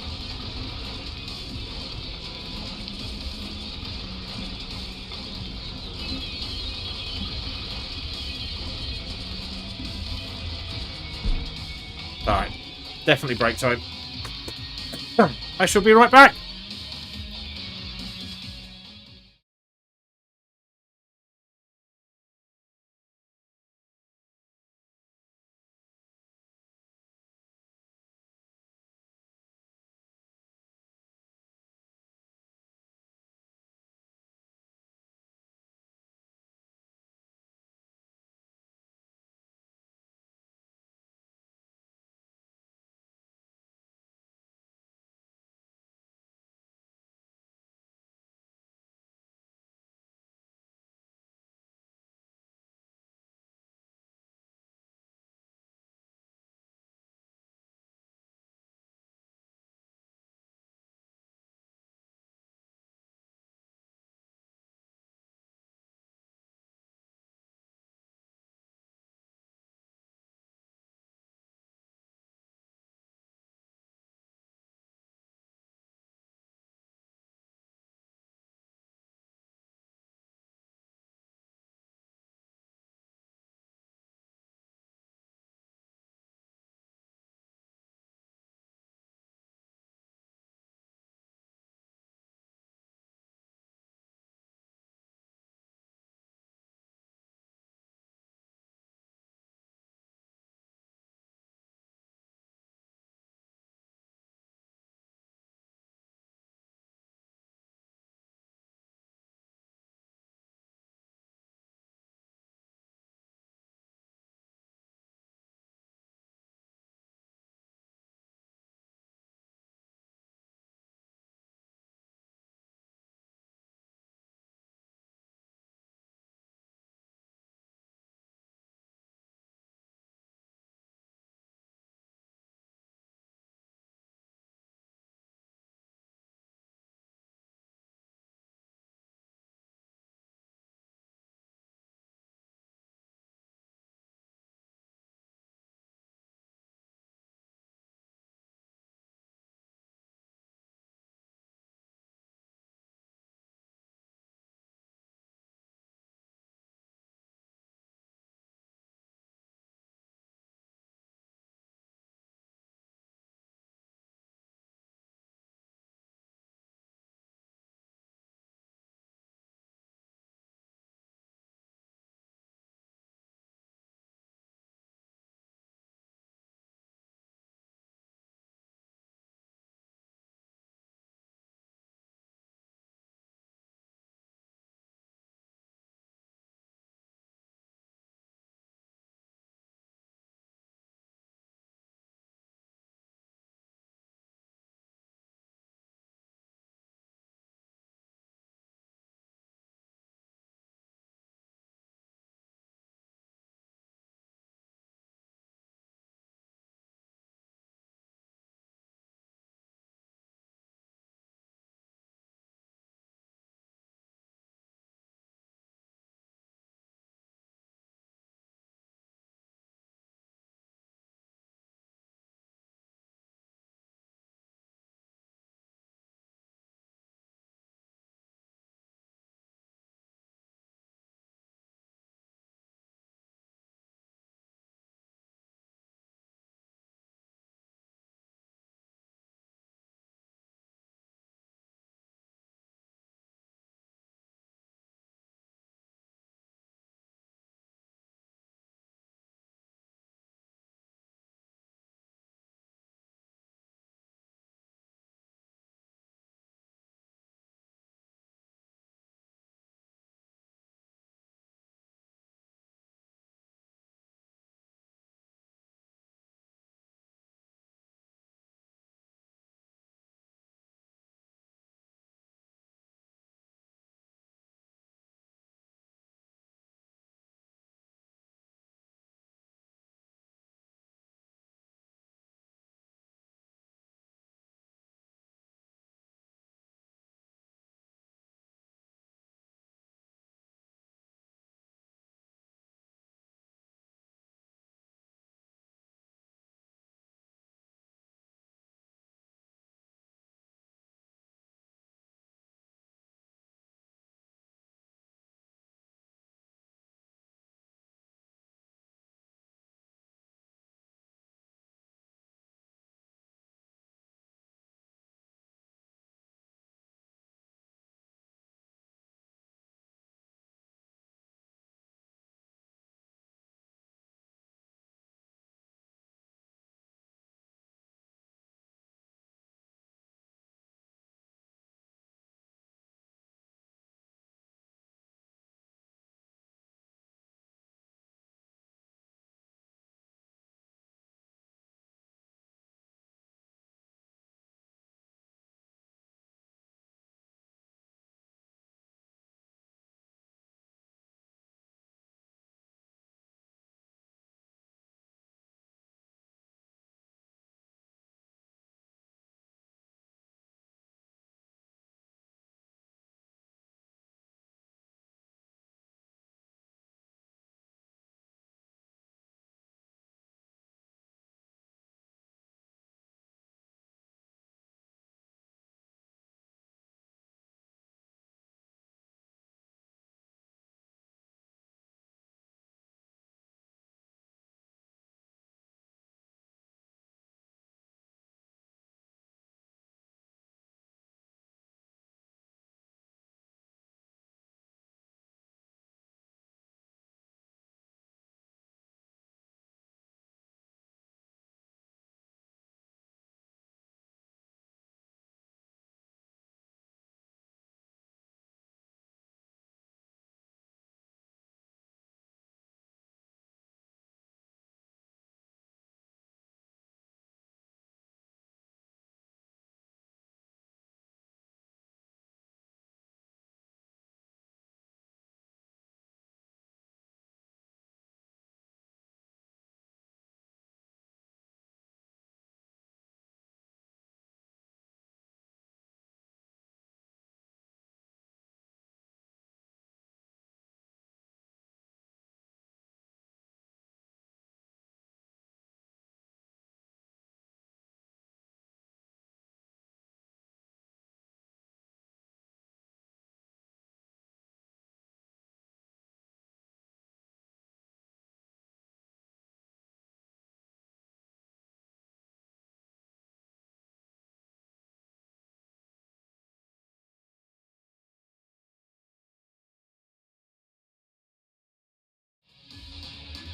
Speaker 1: Alright, definitely break time. I shall be right back.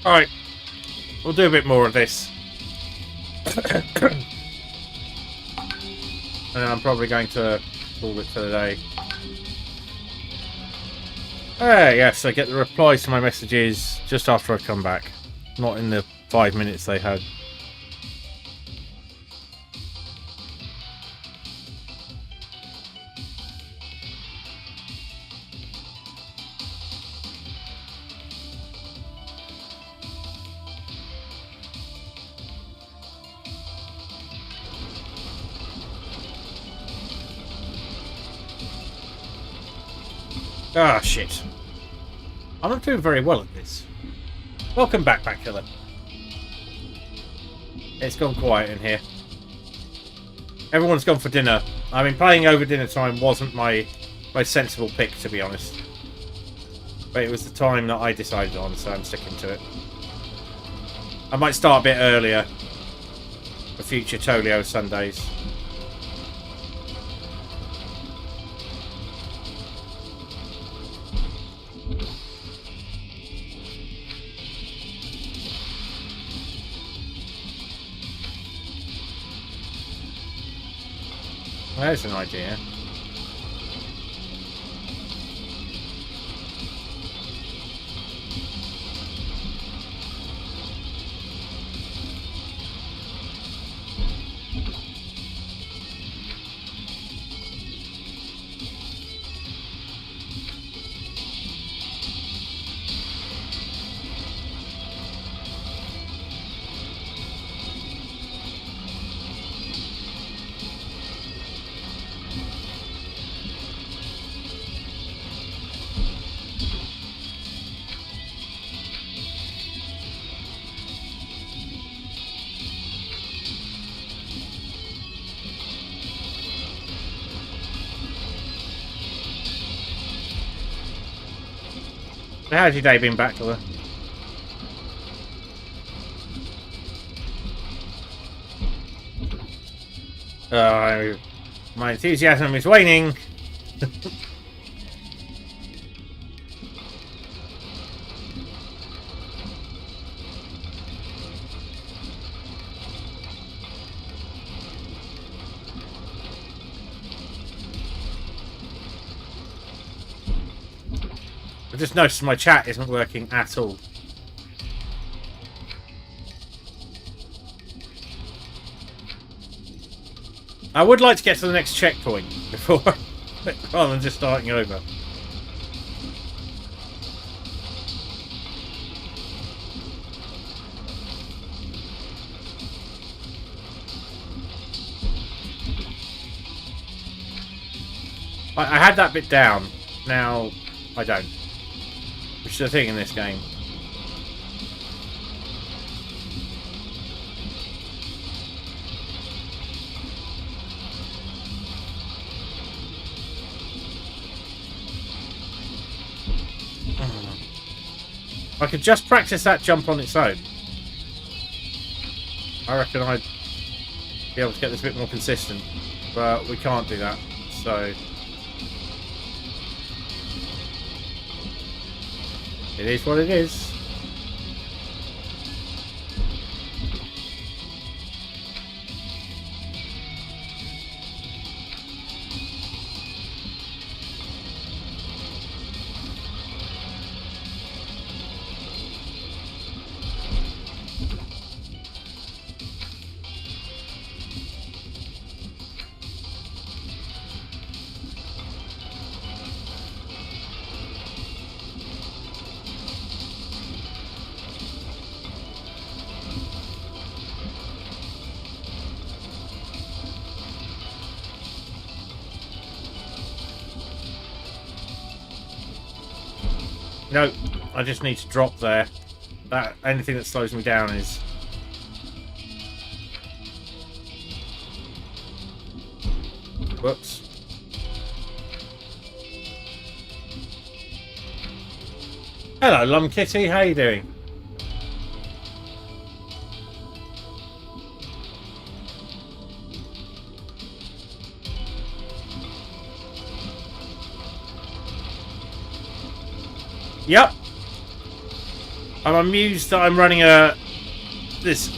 Speaker 1: Alright. We'll do a bit more of this. And I'm probably going to call it for the day. Yes, I get the replies to my messages just after I come back. Not in the 5 minutes they had. Ah, shit. I'm not doing very well at this. Welcome back, Killer. It's gone quiet in here. Everyone's gone for dinner. I mean, playing over dinner time wasn't my sensible pick, to be honest. But it was the time that I decided on, so I'm sticking to it. I might start a bit earlier for future Toleo Sundays. There's an idea. How's your day been, Backler? My enthusiasm is waning. I just noticed my chat isn't working at all. I would like to get to the next checkpoint before, rather than just starting over. I had that bit down. Now I don't. Which is the thing in this game. I could just practice that jump on its own. I reckon I'd be able to get this a bit more consistent. But we can't do that. So it is what it is. No, I just need to drop there. That anything that slows me down is... Whoops. Hello, Lum Kitty. How you doing? Yep. I'm amused that I'm running this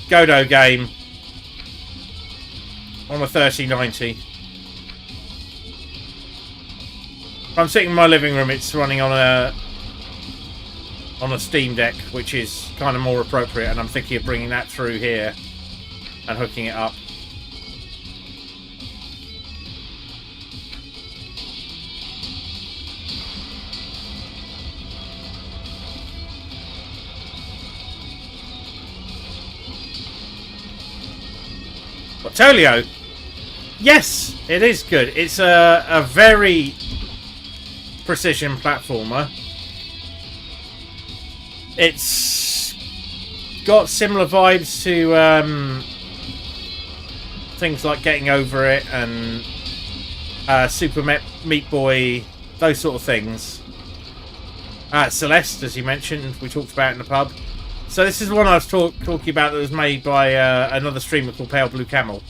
Speaker 1: Godot game on a 3090. If I'm sitting in my living room, it's running on a Steam Deck, which is kind of more appropriate, and I'm thinking of bringing that through here and hooking it up. What, Toleo? Yes, it is good. It's a very precision platformer. It's got similar vibes to things like Getting Over It and Super Meat Boy, those sort of things. Celeste, as you mentioned, we talked about in the pub. So this is the one I was talking about that was made by another streamer called Pale Blue Camel.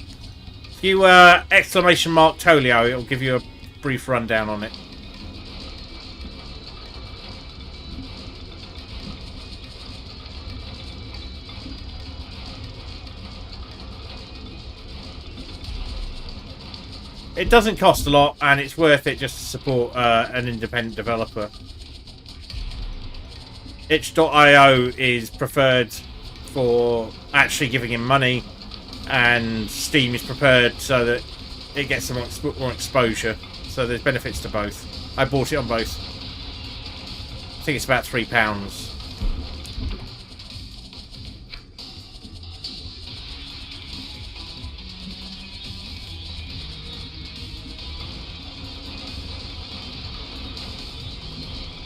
Speaker 1: If you exclamation mark Toleo, it'll give you a brief rundown on it. It doesn't cost a lot, and it's worth it just to support an independent developer. Itch.io is preferred for actually giving him money, and Steam is prepared so that it gets some more exposure. So there's benefits to both. I bought it on both. I think it's about £3.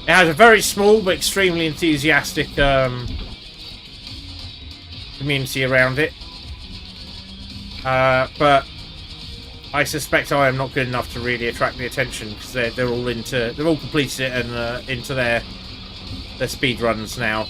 Speaker 1: It has a very small but extremely enthusiastic community around it. But I suspect I am not good enough to really attract the attention, because they've all completed it and into their speed runs now.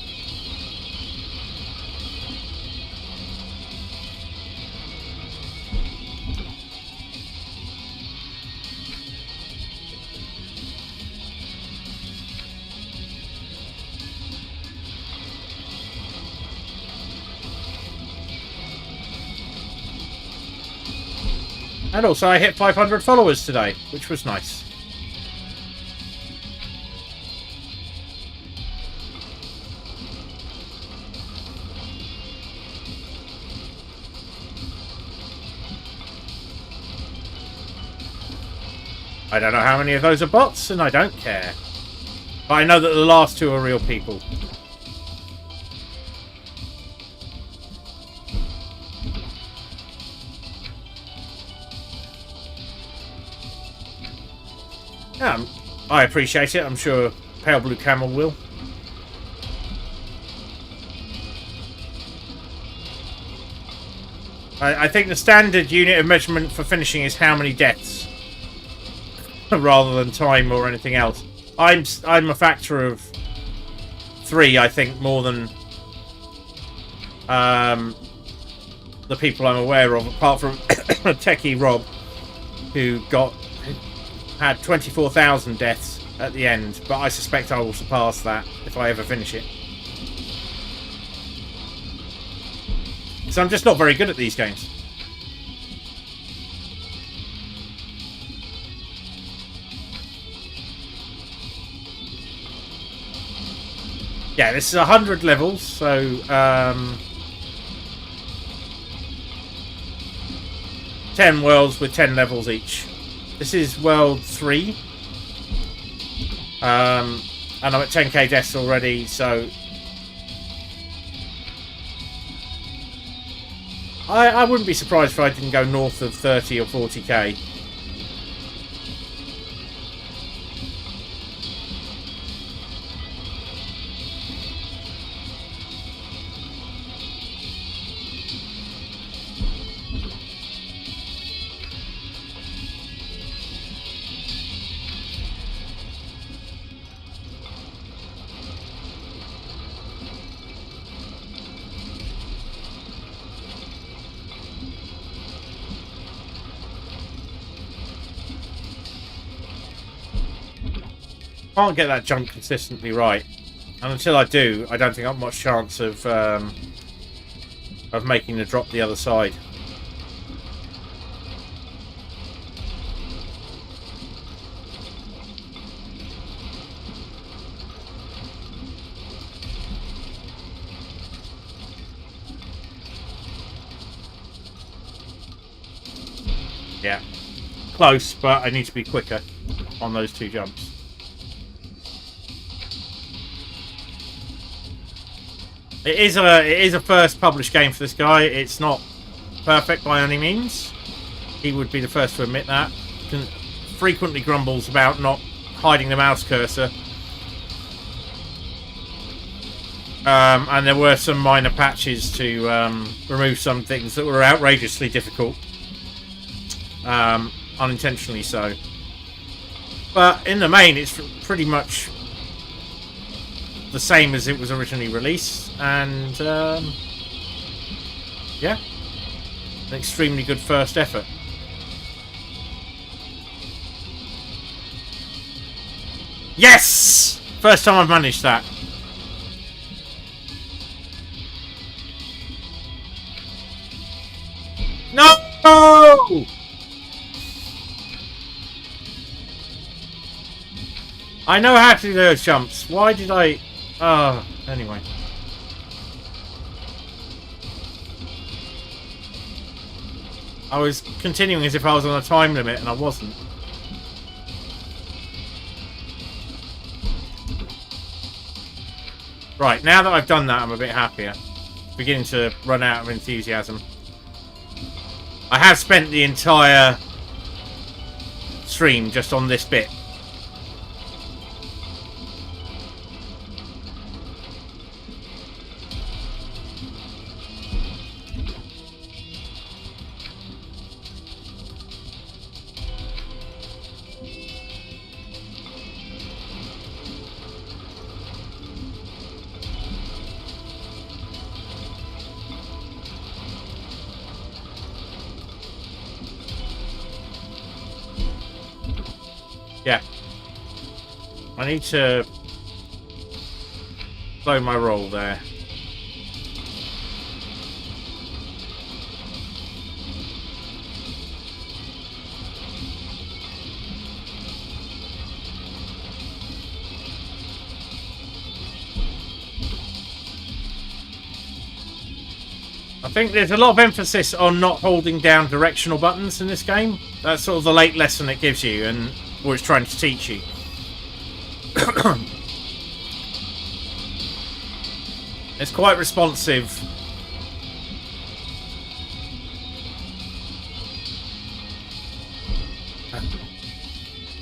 Speaker 1: And also I hit 500 followers today, which was nice. I don't know how many of those are bots, and I don't care. But I know that the last two are real people. I appreciate it. I'm sure Pale Blue Camel will. I think the standard unit of measurement for finishing is how many deaths, rather than time or anything else. I'm a factor of 3, I think, more than the people I'm aware of, apart from Techie Rob, who had 24,000 deaths at the end, but I suspect I will surpass that if I ever finish it. So I'm just not very good at these games. Yeah, this is 100 levels, so 10 worlds with 10 levels each. This is world 3. And I'm at 10k deaths already, so I wouldn't be surprised if I didn't go north of 30 or 40k. can't get that jump consistently right. And until I do, I don't think I've much chance of making the drop the other side. Yeah, close, but I need to be quicker on those two jumps. It is a first published game for this guy. It's not perfect by any means. He would be the first to admit that. Frequently grumbles about not hiding the mouse cursor. And there were some minor patches to remove some things that were outrageously difficult. Unintentionally so. But in the main, it's pretty much the same as it was originally released. And, yeah. An extremely good first effort. Yes! First time I've managed that. No! I know how to do those jumps. Why did I... anyway. I was continuing as if I was on a time limit, and I wasn't. Right, now that I've done that, I'm a bit happier. Beginning to run out of enthusiasm. I have spent the entire stream just on this bit. Yeah. I need to slow my roll there. I think there's a lot of emphasis on not holding down directional buttons in this game. That's sort of the late lesson it gives you, and or it's trying to teach you. It's quite responsive.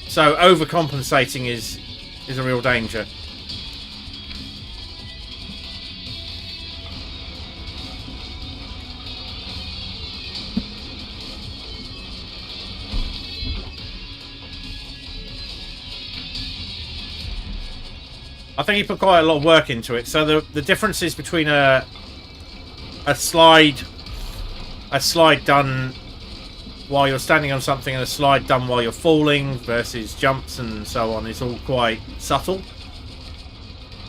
Speaker 1: So overcompensating is a real danger. I think he put quite a lot of work into it. So the differences between a slide done while you're standing on something and a slide done while you're falling versus jumps and so on is all quite subtle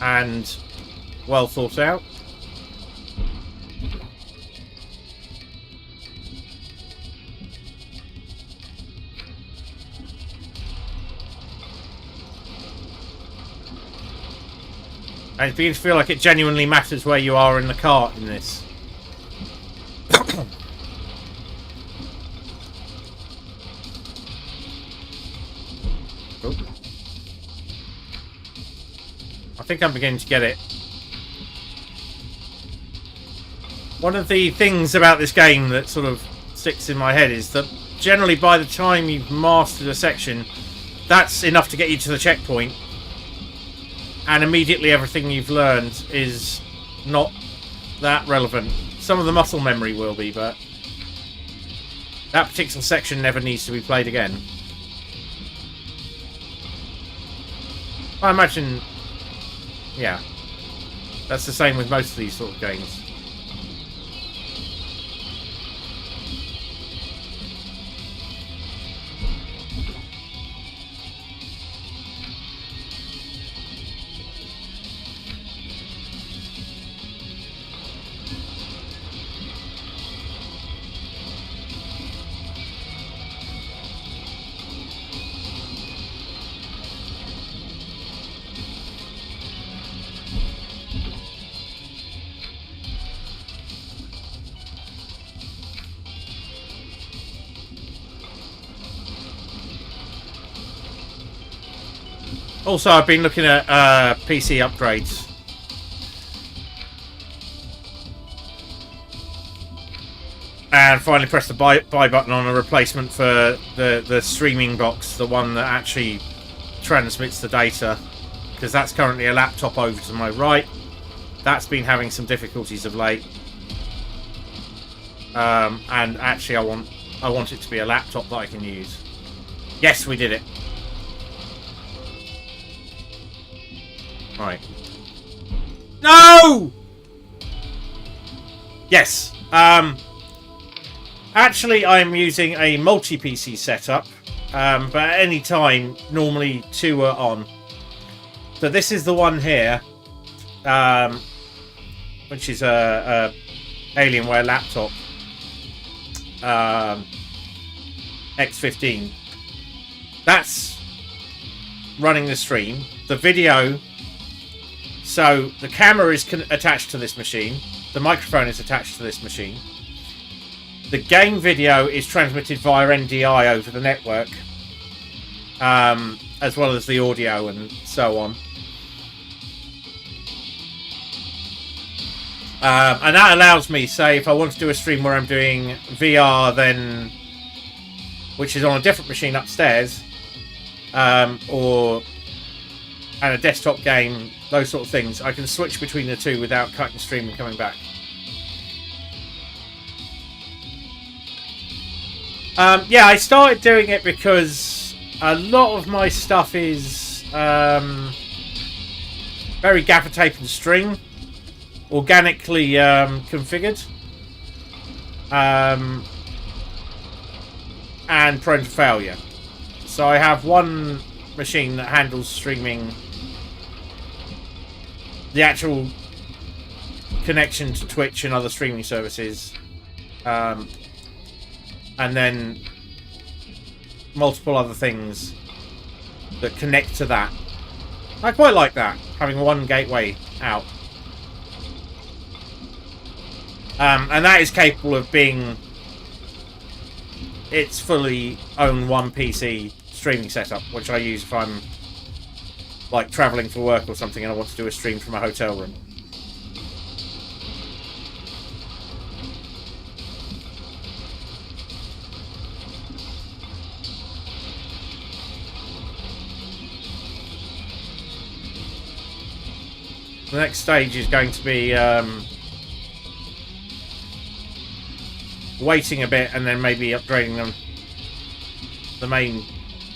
Speaker 1: and well thought out. And it begins to feel like it genuinely matters where you are in the cart in this. Oh. I think I'm beginning to get it. One of the things about this game that sort of sticks in my head is that generally by the time you've mastered a section, that's enough to get you to the checkpoint. And immediately everything you've learned is not that relevant. Some of the muscle memory will be, but that particular section never needs to be played again. I imagine, yeah, that's the same with most of these sort of games. Also, I've been looking at PC upgrades. And finally pressed the buy button on a replacement for the streaming box, the one that actually transmits the data, because that's currently a laptop over to my right. That's been having some difficulties of late. And actually, I want it to be a laptop that I can use. Yes, we did it. Right. No! Yes. Actually, I'm using a multi-PC setup, but at any time, normally 2 are on. So this is the one here, which is a Alienware laptop, X15. That's running the stream. The video, so the camera is attached to this machine. The microphone is attached to this machine. The game video is transmitted via NDI over the network, as well as the audio and so on. And that allows me, say, if I want to do a stream where I'm doing VR, then, which is on a different machine upstairs, and a desktop game, those sort of things, I can switch between the two without cutting the stream and coming back. Yeah, I started doing it because a lot of my stuff is very gaffer tape and string, organically configured, and prone to failure. So I have one machine that handles streaming, the actual connection to Twitch and other streaming services, and then multiple other things that connect to that. I quite like that, having one gateway out. And that is capable of being its fully own one PC streaming setup, which I use if I'm like travelling for work or something and I want to do a stream from a hotel room. The next stage is going to be waiting a bit and then maybe upgrading the main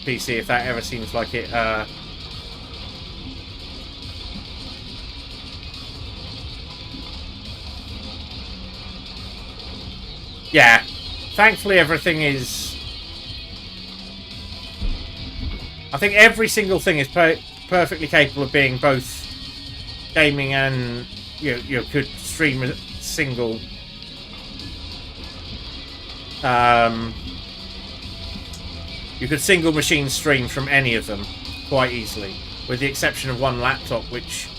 Speaker 1: PC if that ever seems like it. Yeah, thankfully everything is. I think every single thing is perfectly capable of being both gaming and you could stream a single you could single machine stream from any of them quite easily, with the exception of one laptop which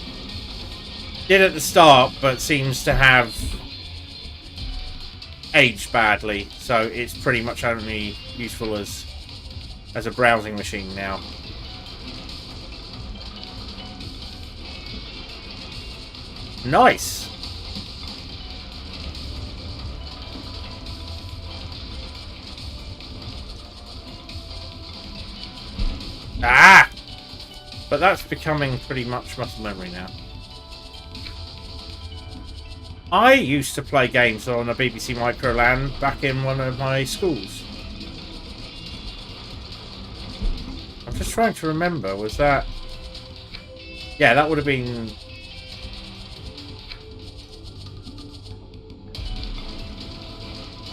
Speaker 1: did at the start but seems to have aged badly, so it's pretty much only useful as a browsing machine now. Nice. Ah! But that's becoming pretty much muscle memory now. I used to play games on a BBC Micro LAN back in one of my schools. I'm just trying to remember, was that... Yeah, that would have been...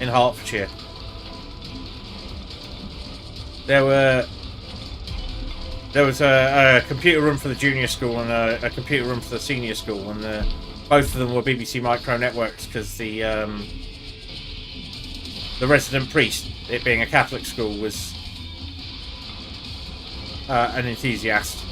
Speaker 1: in Hertfordshire. There was a computer room for the junior school and a computer room for the senior school, and both of them were BBC Micro networks because the resident priest, it being a Catholic school, was an enthusiast.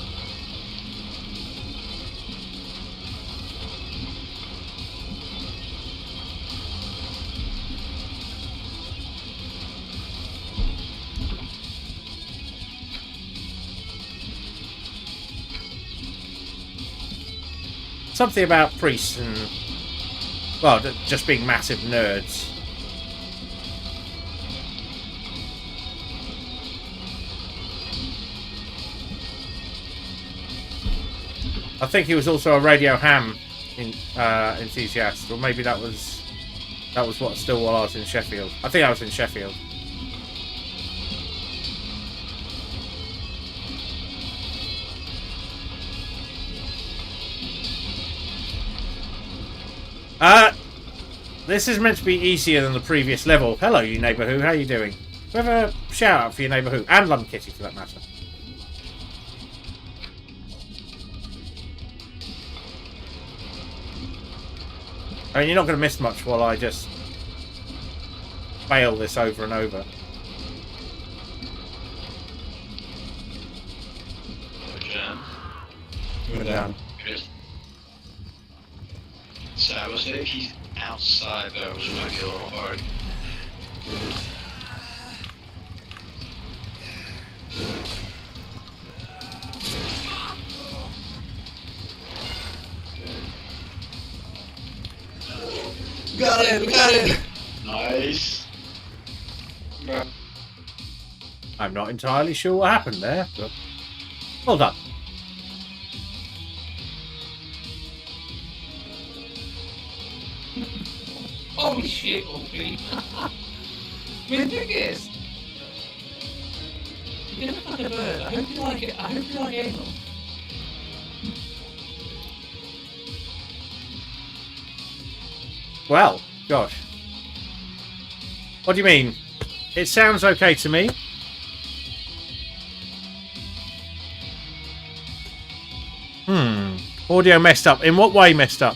Speaker 1: something about priests and, well, just being massive nerds. I think he was also a Radio Ham enthusiast, or maybe that was what still while I was in Sheffield. I think I was in Sheffield. This is meant to be easier than the previous level. Hello, you neighbour who. How you doing? We have a shout out for your neighbour who, and Lum Kitty for that matter. I mean, you're not going to miss much while I just fail this over and over.
Speaker 3: We're down.
Speaker 5: Chris. So I was if he's outside though, which might be a little hard.
Speaker 3: Got it! We got it!
Speaker 5: Nice.
Speaker 1: I'm not entirely sure what happened there, but well done.
Speaker 4: Holy shit, Wolfie. I mean, the thing is, you look like a bird. I hope you like it. I hope you like anal.
Speaker 1: Well, gosh. What do you mean? It sounds okay to me. Audio messed up. In what way messed up?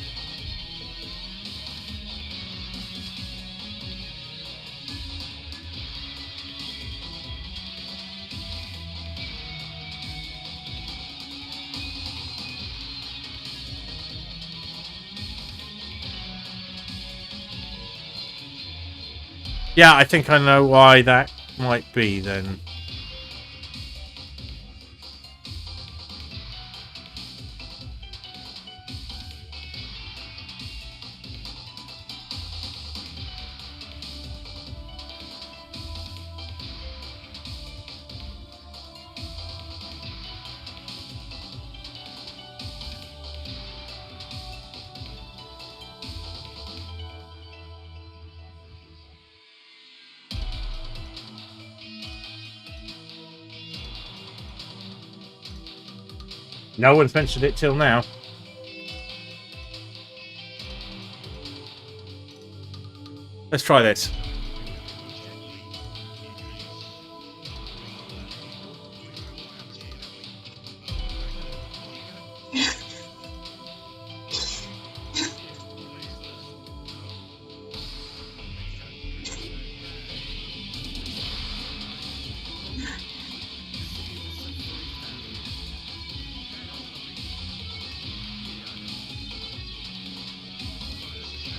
Speaker 1: Yeah, I think I know why that might be then. No one's mentioned it till now. Let's try this.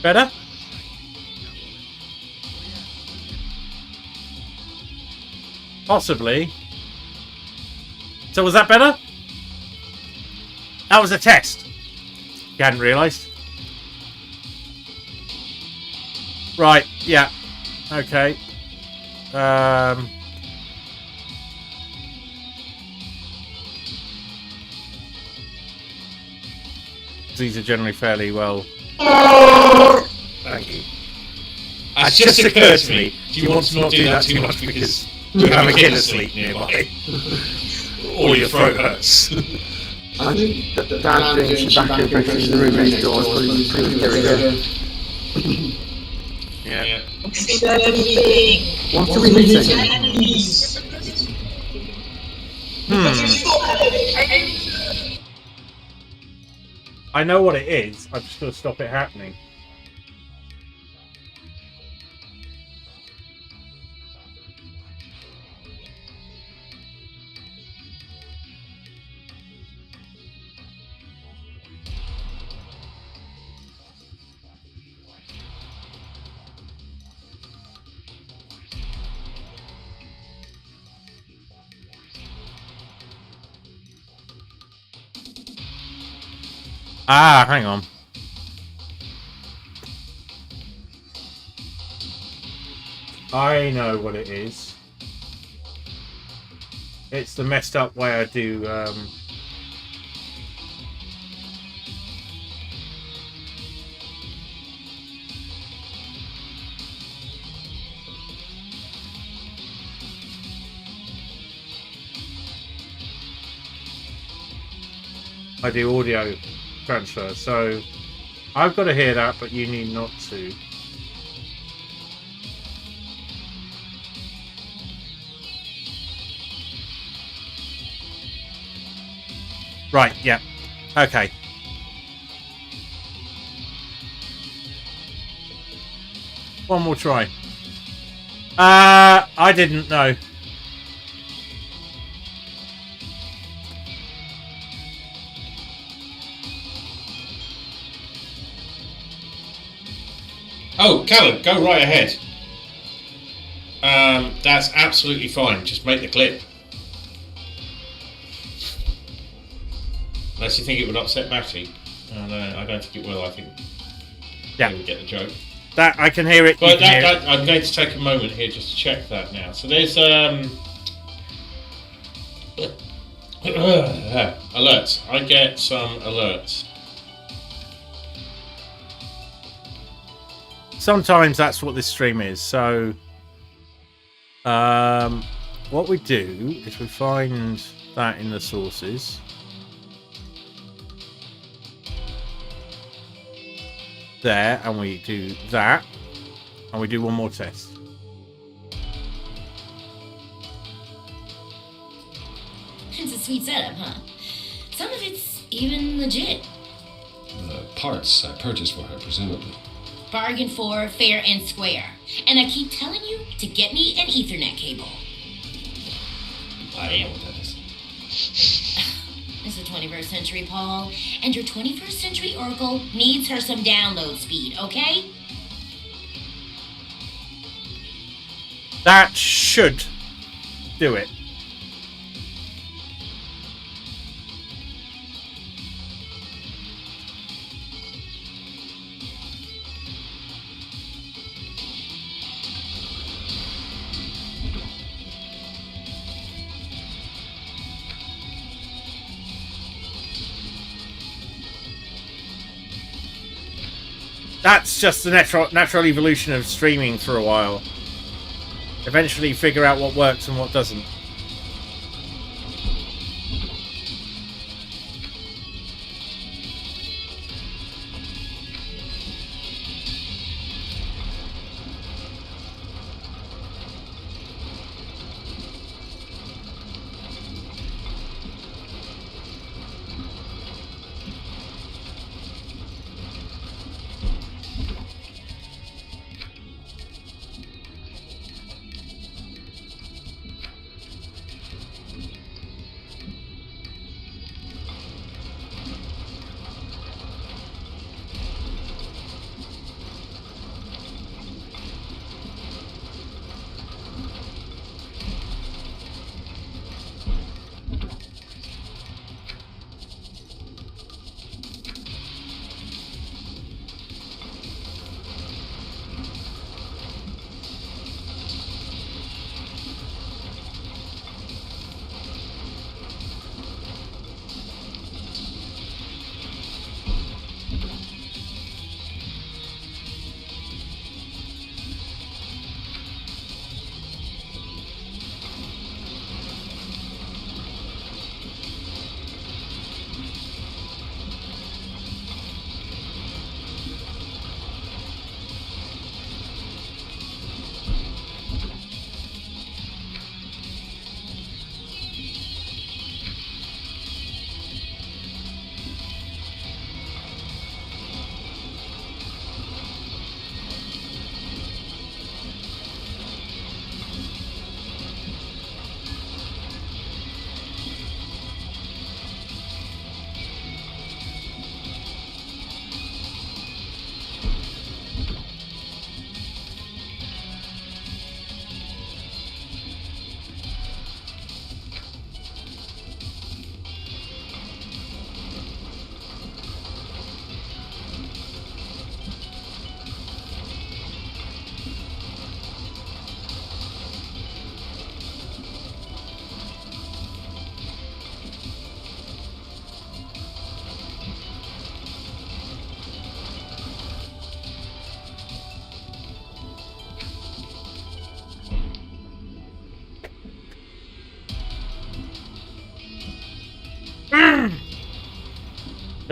Speaker 1: Better? Possibly. So was that better? That was a test. You hadn't realised? Right, yeah. Okay. These are generally fairly well.
Speaker 3: Thank you. It's just occurred to me, do you want to not do that too much because you have a killer sleep nearby? Or your throat hurts?
Speaker 6: I think that Dad doing tobacco breaks in the room next door is probably pretty good.
Speaker 3: Yeah.
Speaker 6: What are we missing?
Speaker 1: I know what it is. I'm just going to stop it happening. Ah, hang on. I know what it is. It's the messed up way I do. I do audio transfer, so I've got to hear that, but you need not to. Right, yeah. Okay. One more try. I didn't know.
Speaker 3: Oh, Callum, go right ahead. That's absolutely fine. Just make the clip. Unless you think it would upset Matty. Oh, no, I don't think it will. I think
Speaker 1: Yeah,
Speaker 3: we get the joke.
Speaker 1: that I can hear it.
Speaker 3: But
Speaker 1: you can hear it.
Speaker 3: I'm going to take a moment here just to check that now. So there's alerts. I get some alerts.
Speaker 1: Sometimes that's what this stream is. So, what we do is we find that in the sources. There, and we do that, and we do one more test.
Speaker 7: It's a sweet setup, huh? Some of it's even legit.
Speaker 8: The parts I purchased for her, presumably.
Speaker 7: Bargain for, fair and square. And I keep telling you to get me an Ethernet cable.
Speaker 8: I don't know what that is.
Speaker 7: It's the 21st century, Paul. And your 21st century Oracle needs her some download speed, okay?
Speaker 1: That should do it. That's just the natural evolution of streaming for a while. Eventually figure out what works and what doesn't.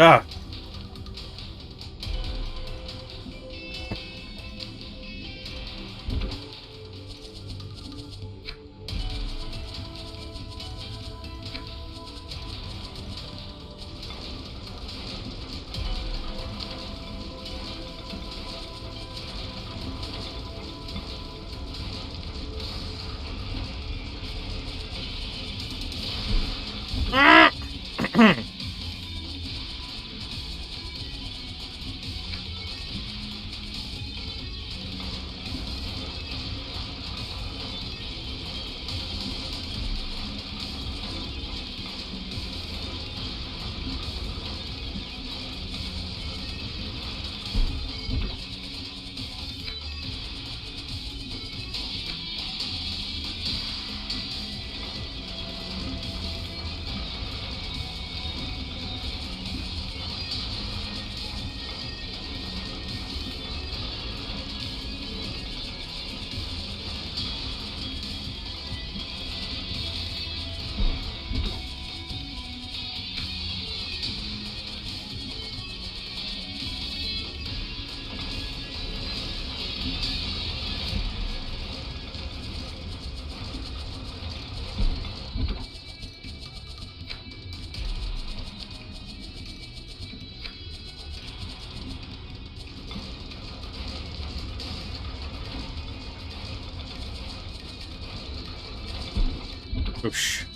Speaker 1: Ah. Oosh.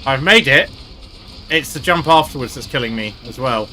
Speaker 1: I've made it. It's the jump afterwards that's killing me as well.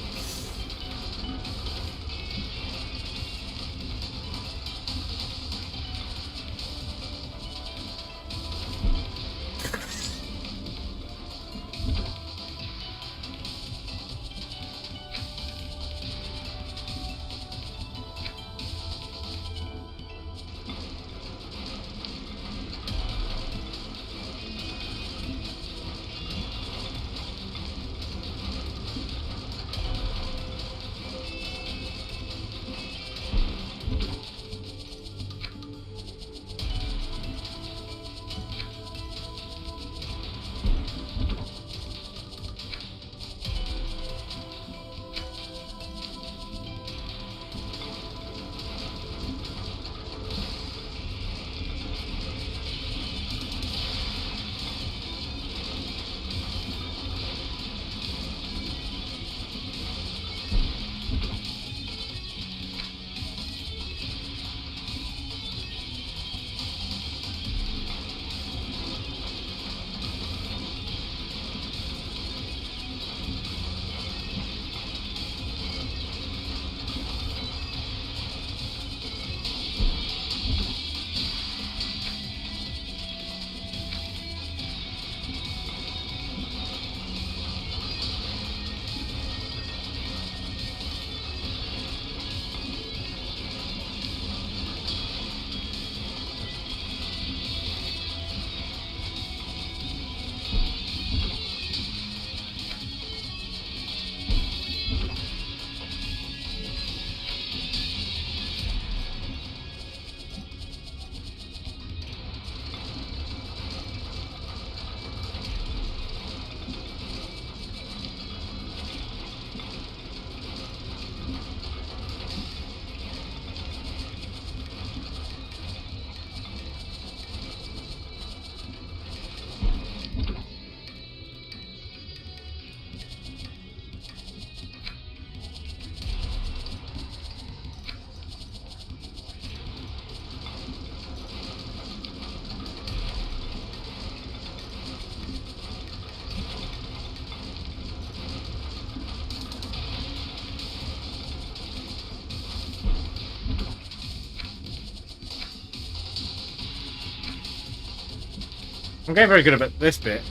Speaker 1: I'm getting very good at this bit.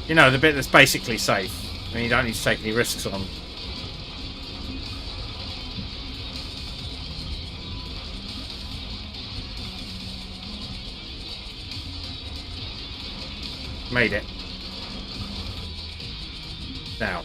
Speaker 1: You know, the bit that's basically safe. And you don't need to take any risks on. Made it. Now.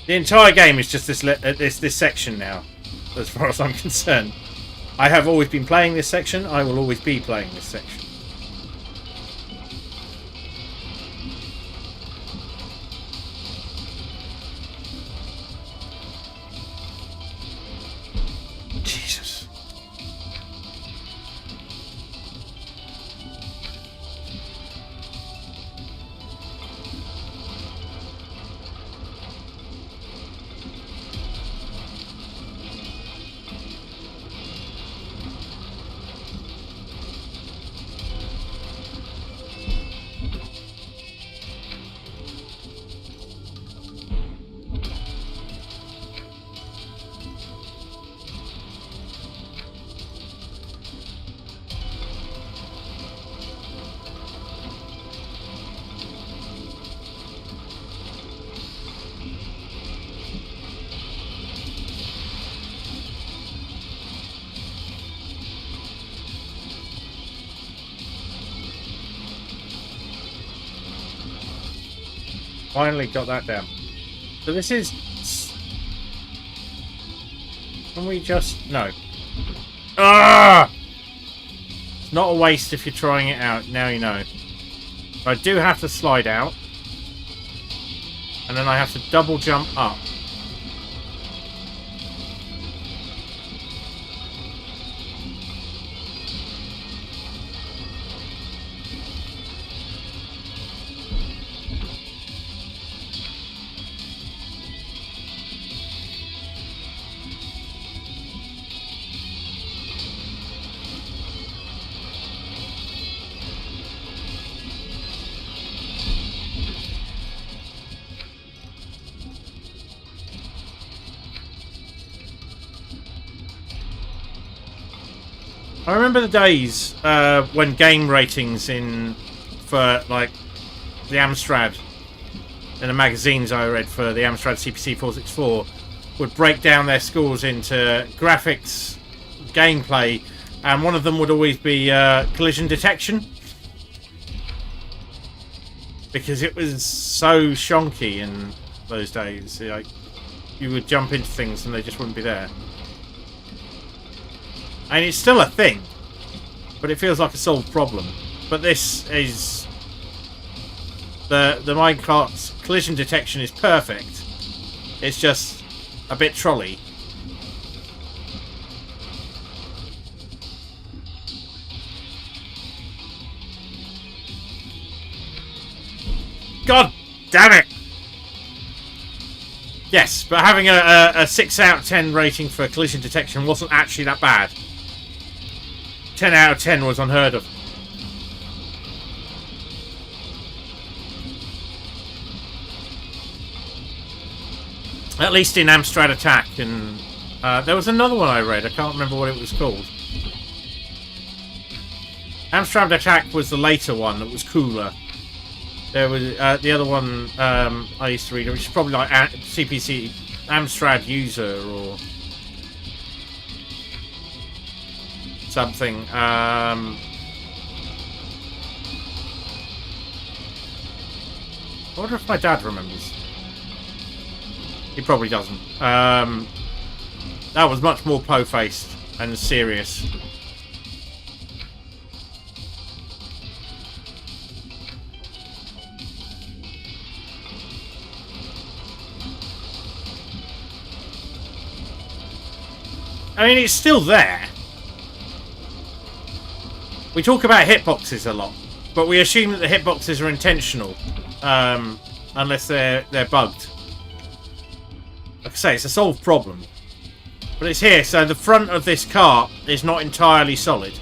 Speaker 1: The entire game is just this section now, as far as I'm concerned. I have always been playing this section. I will always be playing this section. Jesus. Finally got that down. So this is... Can we just... No. Ah! It's not a waste if you're trying it out. Now you know. I do have to slide out. And then I have to double jump up. I remember the days when game ratings for like the Amstrad in the magazines I read for the Amstrad CPC 464 would break down their scores into graphics, gameplay, and one of them would always be collision detection, because it was so shonky in those days. Like, you would jump into things and they just wouldn't be there. And it's still a thing, but it feels like a solved problem. But this is... The minecart's collision detection is perfect. It's just a bit trolley. God damn it! Yes, but having a 6 out of 10 rating for collision detection wasn't actually that bad. 10 out of 10 was unheard of. At least in Amstrad Attack, and there was another one I read. I can't remember what it was called. Amstrad Attack was the later one that was cooler. There was the other one I used to read, which is probably like CPC Amstrad User or something. I wonder if my dad remembers. He probably doesn't. That was much more po-faced and serious. I mean, it's still there. We talk about hitboxes a lot, but we assume that the hitboxes are intentional, unless they're bugged. Like I say, it's a solved problem. But it's here, so the front of this cart is not entirely solid.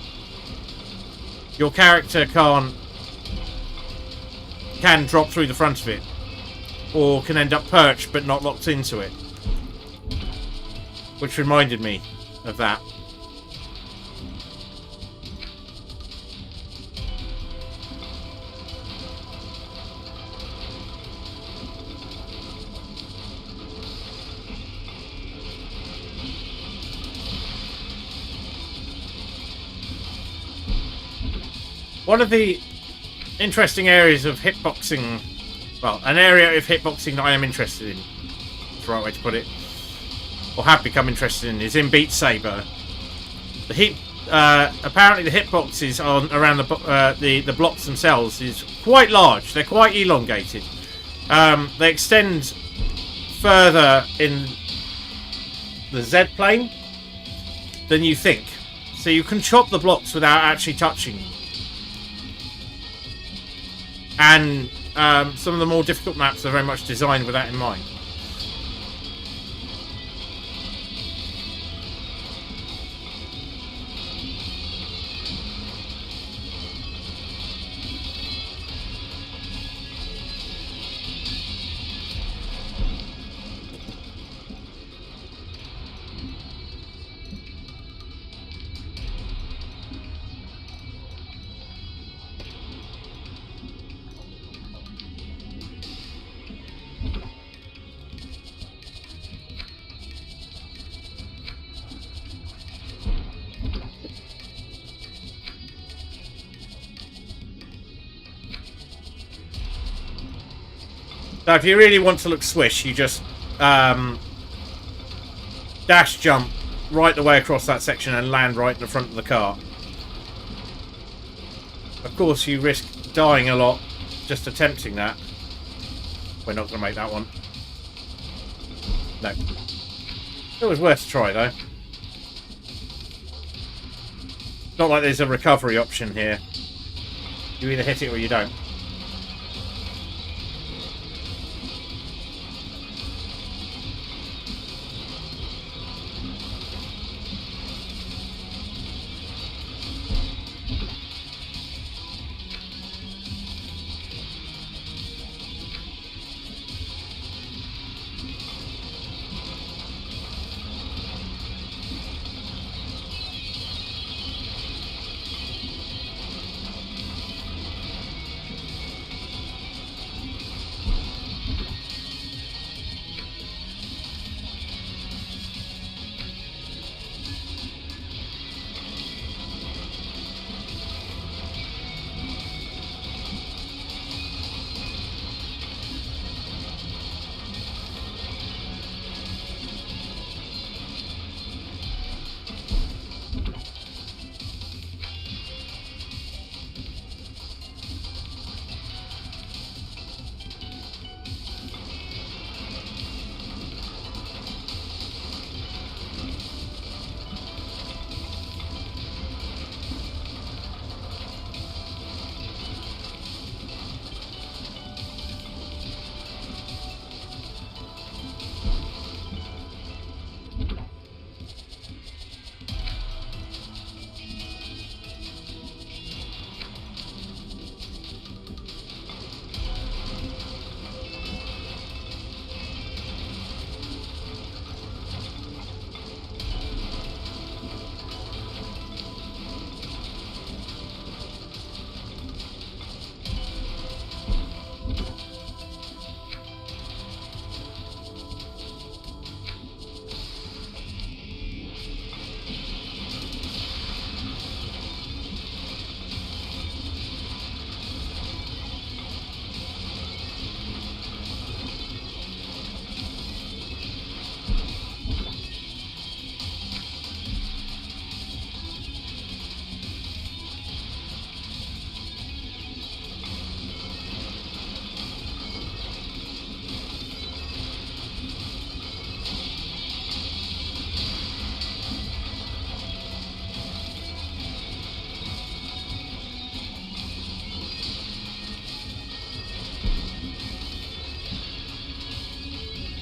Speaker 1: Your character can drop through the front of it, or can end up perched but not locked into it. Which reminded me of that. One of the interesting areas of hitboxing, well, an area of hitboxing that I am interested in, that's the right way to put it, or have become interested in, is in Beat Saber. Apparently the hitboxes on around the blocks themselves is quite large. They're quite elongated. They extend further in the Z plane than you think, so you can chop the blocks without actually touching them. And some of the more difficult maps are very much designed with that in mind. So if you really want to look swish, you just dash jump right the way across that section and land right in the front of the car. Of course, you risk dying a lot just attempting that. We're not going to make that one. No. It was worth a try, though. Not like there's a recovery option here. You either hit it or you don't.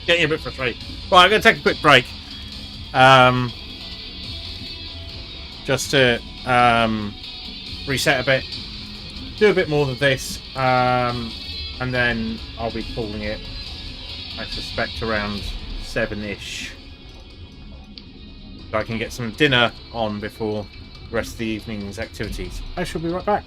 Speaker 1: Getting a bit frustrated. Well, I'm going to take a quick break. Just to reset a bit. Do a bit more than this. And then I'll be calling it, I suspect, around 7-ish. So I can get some dinner on before the rest of the evening's activities. I shall be right back.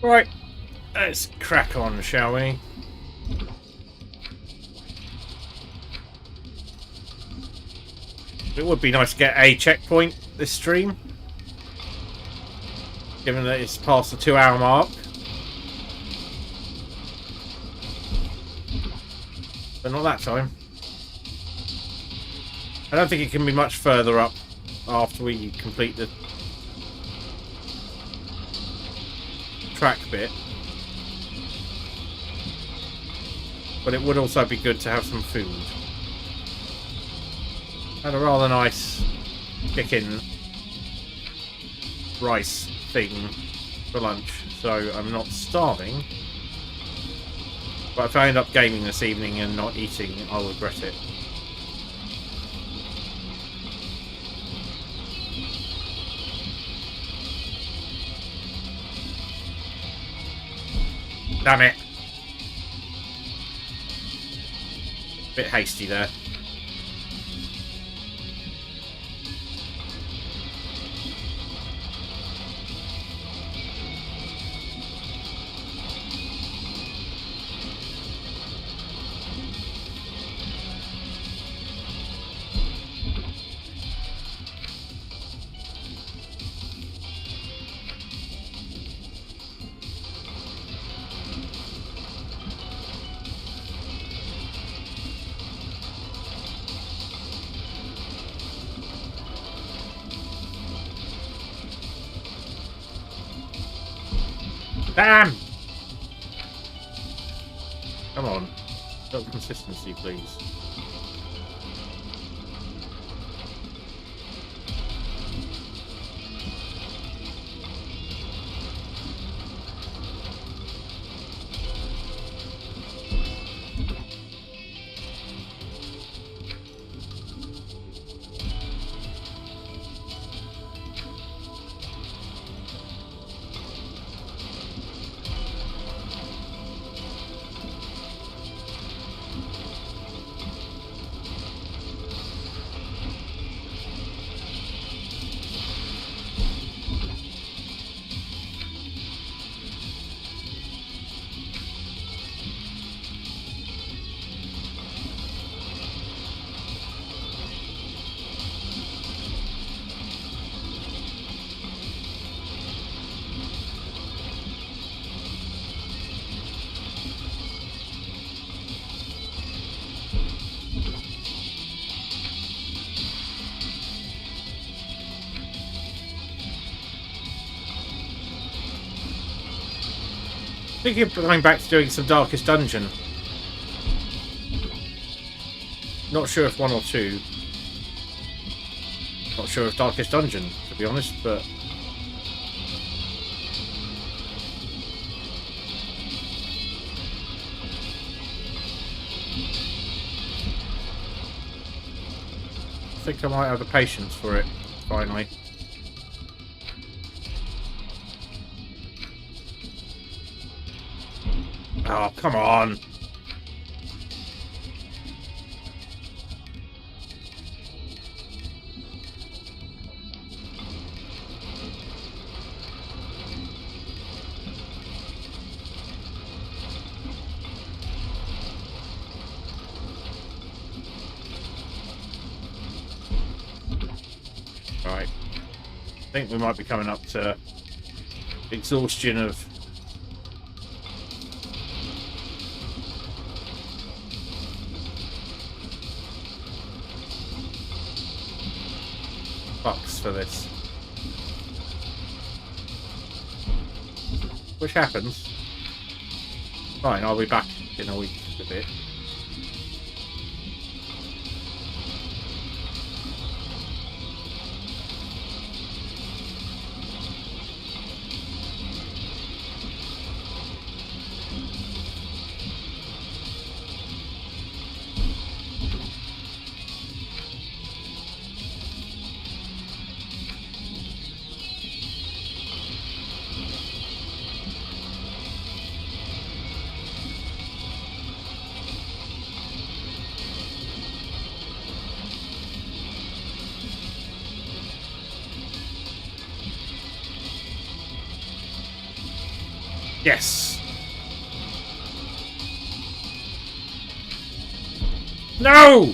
Speaker 1: Right, let's crack on, shall we? It would be nice to get a checkpoint this stream, given that it's past the 2-hour mark. But not that time. I don't think it can be much further up after we complete the track bit. But it would also be good to have some food. Had a rather nice chicken rice thing for lunch, so I'm not starving. But if I end up gaming this evening and not eating, I'll regret it. Damn it. Bit hasty there. Damn! Come on. A little consistency, please. Thinking of going back to doing some Darkest Dungeon. Not sure if 1 or 2. Not sure if Darkest Dungeon, to be honest, but... I think I might have the patience for it, finally. Oh, come on! Right. I think we might be coming up to exhaustion of bucks for this. Which happens. Fine, I'll be back in a week a bit. Yes. No!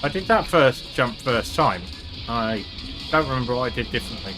Speaker 1: I did that first jump first time. I don't remember what I did differently.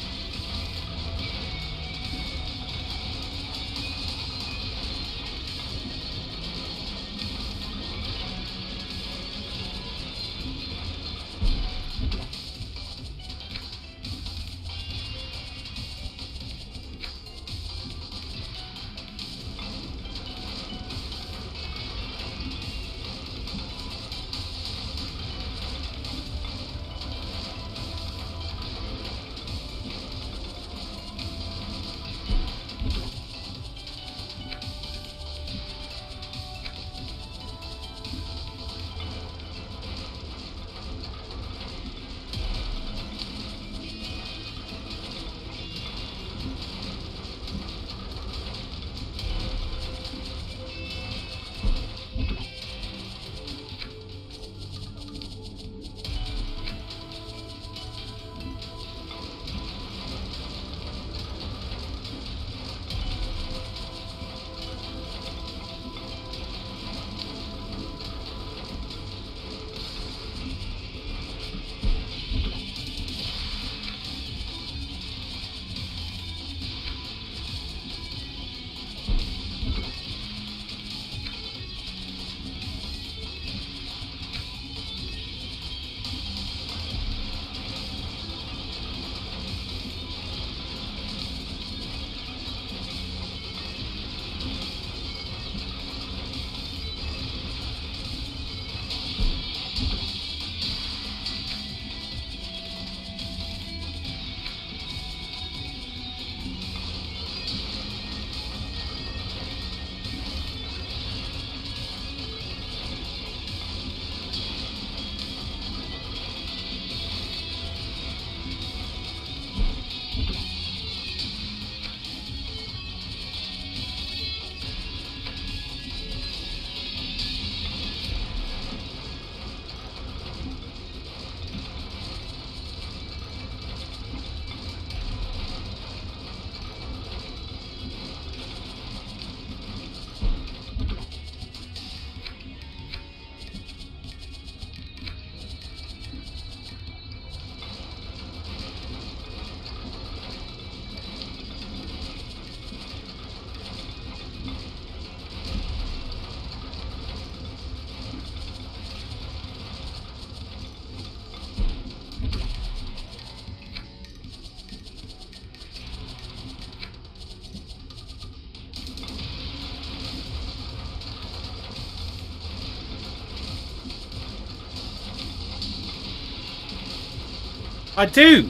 Speaker 1: I do.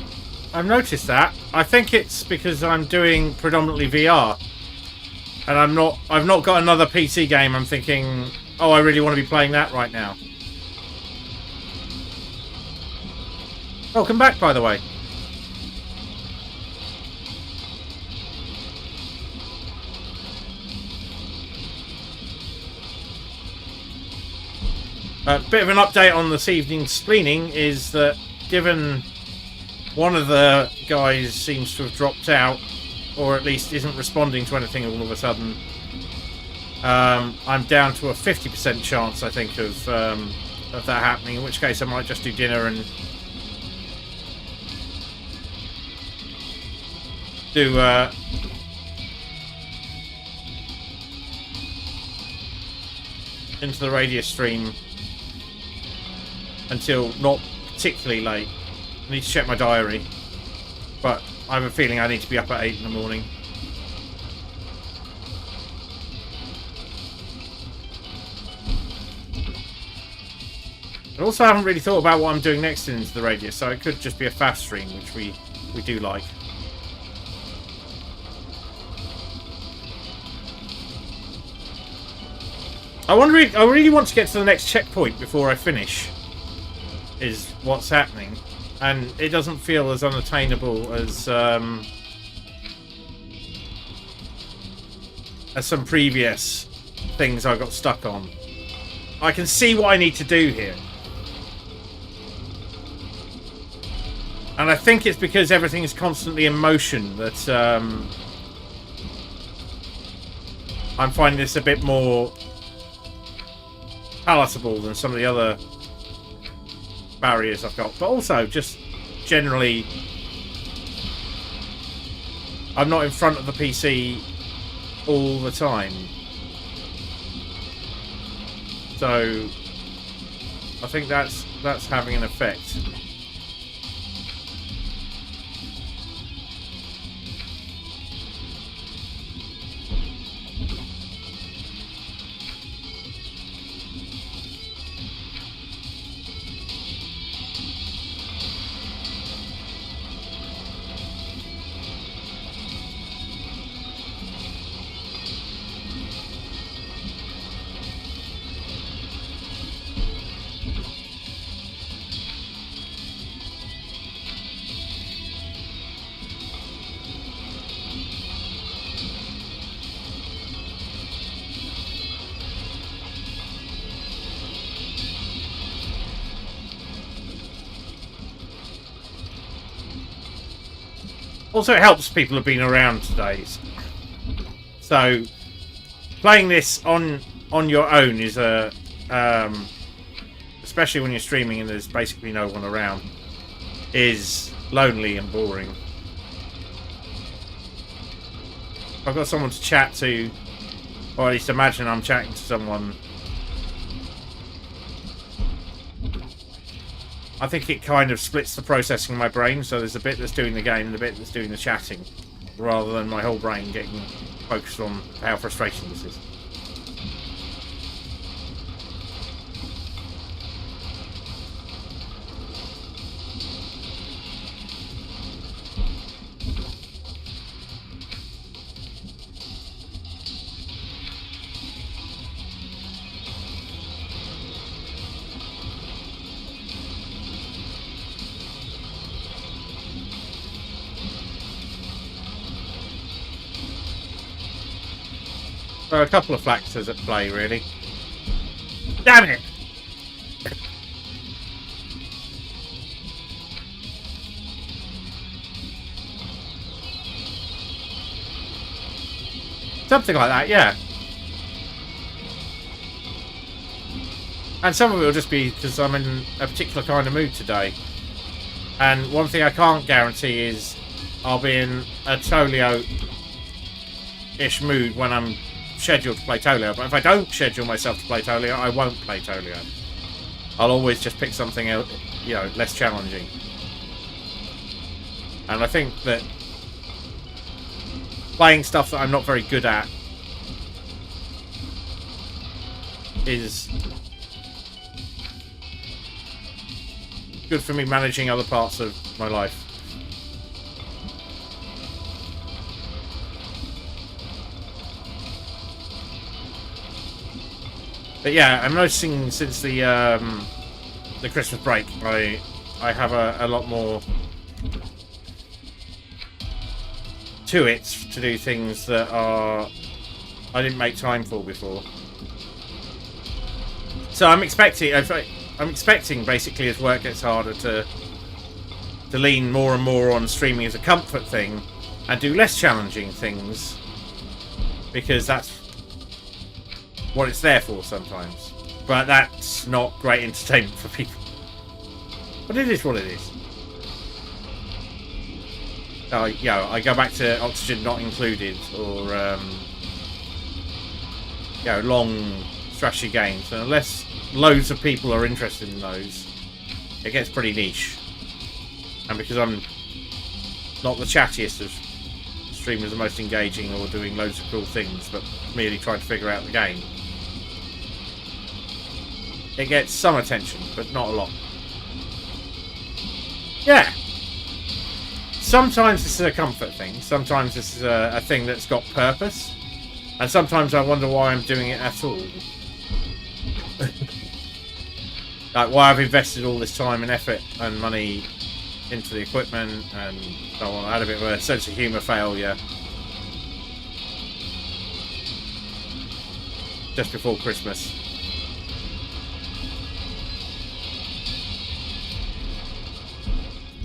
Speaker 1: I've noticed that. I think it's because I'm doing predominantly VR, and I've not got another PC game. I'm thinking, oh, I really want to be playing that right now. Welcome back, by the way. A bit of an update on this evening's screening is that given one of the guys seems to have dropped out, or at least isn't responding to anything all of a sudden, I'm down to a 50% chance, I think, of that happening, in which case I might just do dinner and do into the Radius stream until not particularly late. I need to check my diary, but I have a feeling I need to be up at 8 in the morning. I also haven't really thought about what I'm doing next in Into the Radius, so it could just be a fast stream, which we do like. I really want to get to the next checkpoint before I finish, is what's happening, and it doesn't feel as unattainable as some previous things I got stuck on. I can see what I need to do here, and I think it's because everything is constantly in motion that I'm finding this a bit more palatable than some of the other barriers I've got, but also just generally I'm not in front of the PC all the time, so I think that's having an effect. Also, it helps people have been around today. So, playing this on your own is a, especially when you're streaming and there's basically no one around, is lonely and boring. I've got someone to chat to, or at least imagine I'm chatting to someone. I think it kind of splits the processing in my brain, so there's a bit that's doing the game and a bit that's doing the chatting, rather than my whole brain getting focused on how frustrating this is. There are a couple of factors at play, really. Damn it! Something like that, yeah. And some of it will just be because I'm in a particular kind of mood today. And one thing I can't guarantee is I'll be in a Toleo-ish mood when I'm scheduled to play Toleo, but if I don't schedule myself to play Toleo, I won't play Toleo. I'll always just pick something else, you know, less challenging. And I think that playing stuff that I'm not very good at is good for me managing other parts of my life. But yeah, I'm noticing since the Christmas break, I have a lot more to it to do things that I didn't make time for before. So I'm expecting basically as work gets harder to lean more and more on streaming as a comfort thing and do less challenging things, because that's what it's there for sometimes. But that's not great entertainment for people. But it is what it is. Yeah, I go back to Oxygen Not Included, or long strategy games, and unless loads of people are interested in those, it gets pretty niche. And because I'm not the chattiest of streamers, the most engaging or doing loads of cool things, but merely trying to figure out the game, it gets some attention, but not a lot. Yeah. Sometimes this is a comfort thing. Sometimes this is a thing that's got purpose. And sometimes I wonder why I'm doing it at all. Like, why I've invested all this time and effort and money into the equipment and so on. I had a bit of a sense of humour failure just before Christmas.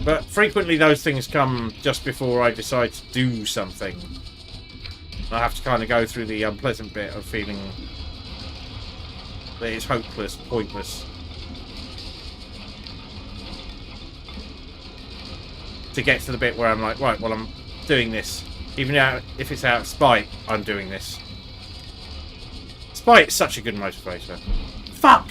Speaker 1: But frequently those things come just before I decide to do something. I have to kind of go through the unpleasant bit of feeling that it's hopeless, pointless, to get to the bit where I'm like, right, well, I'm doing this. Even if it's out of spite, I'm doing this. Spite is such a good motivator. Fuck!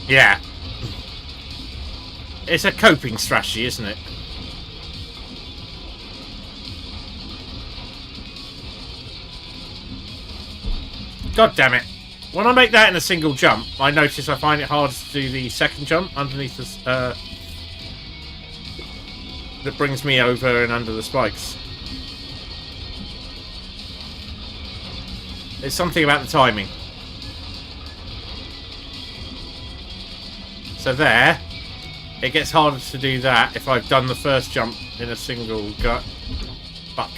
Speaker 1: Yeah. It's a coping strategy, isn't it? God damn it. When I make that in a single jump, I notice I find it harder to do the second jump underneath this, that brings me over and under the spikes. It's something about the timing. So there, it gets harder to do that if I've done the first jump in a single gut. Fuck.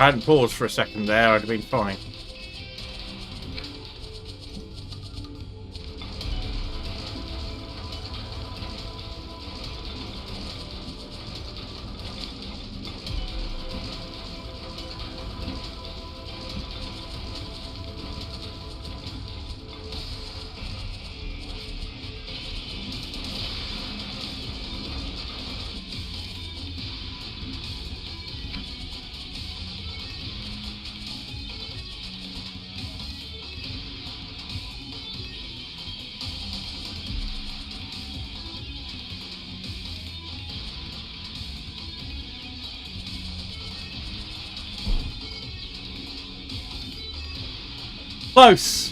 Speaker 1: I hadn't paused for a second there, I'd have been fine. Close!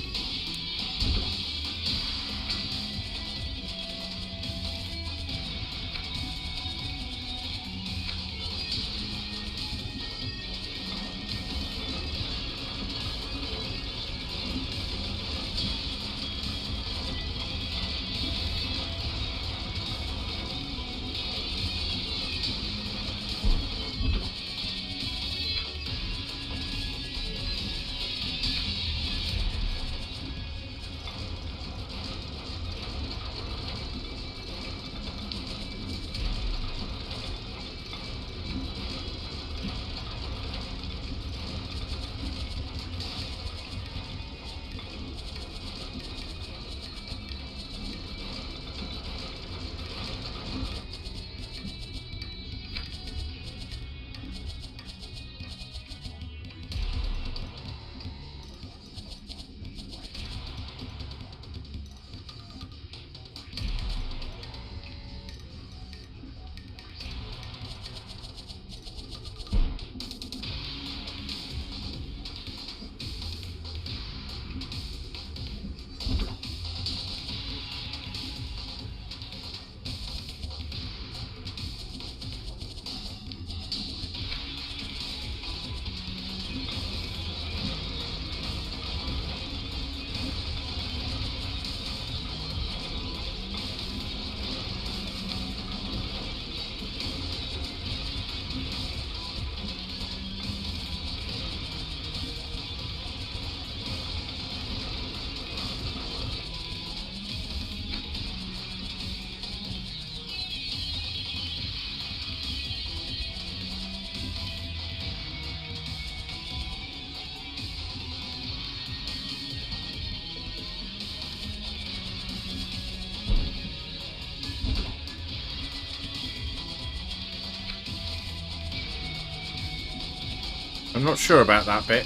Speaker 1: I'm not sure about that bit,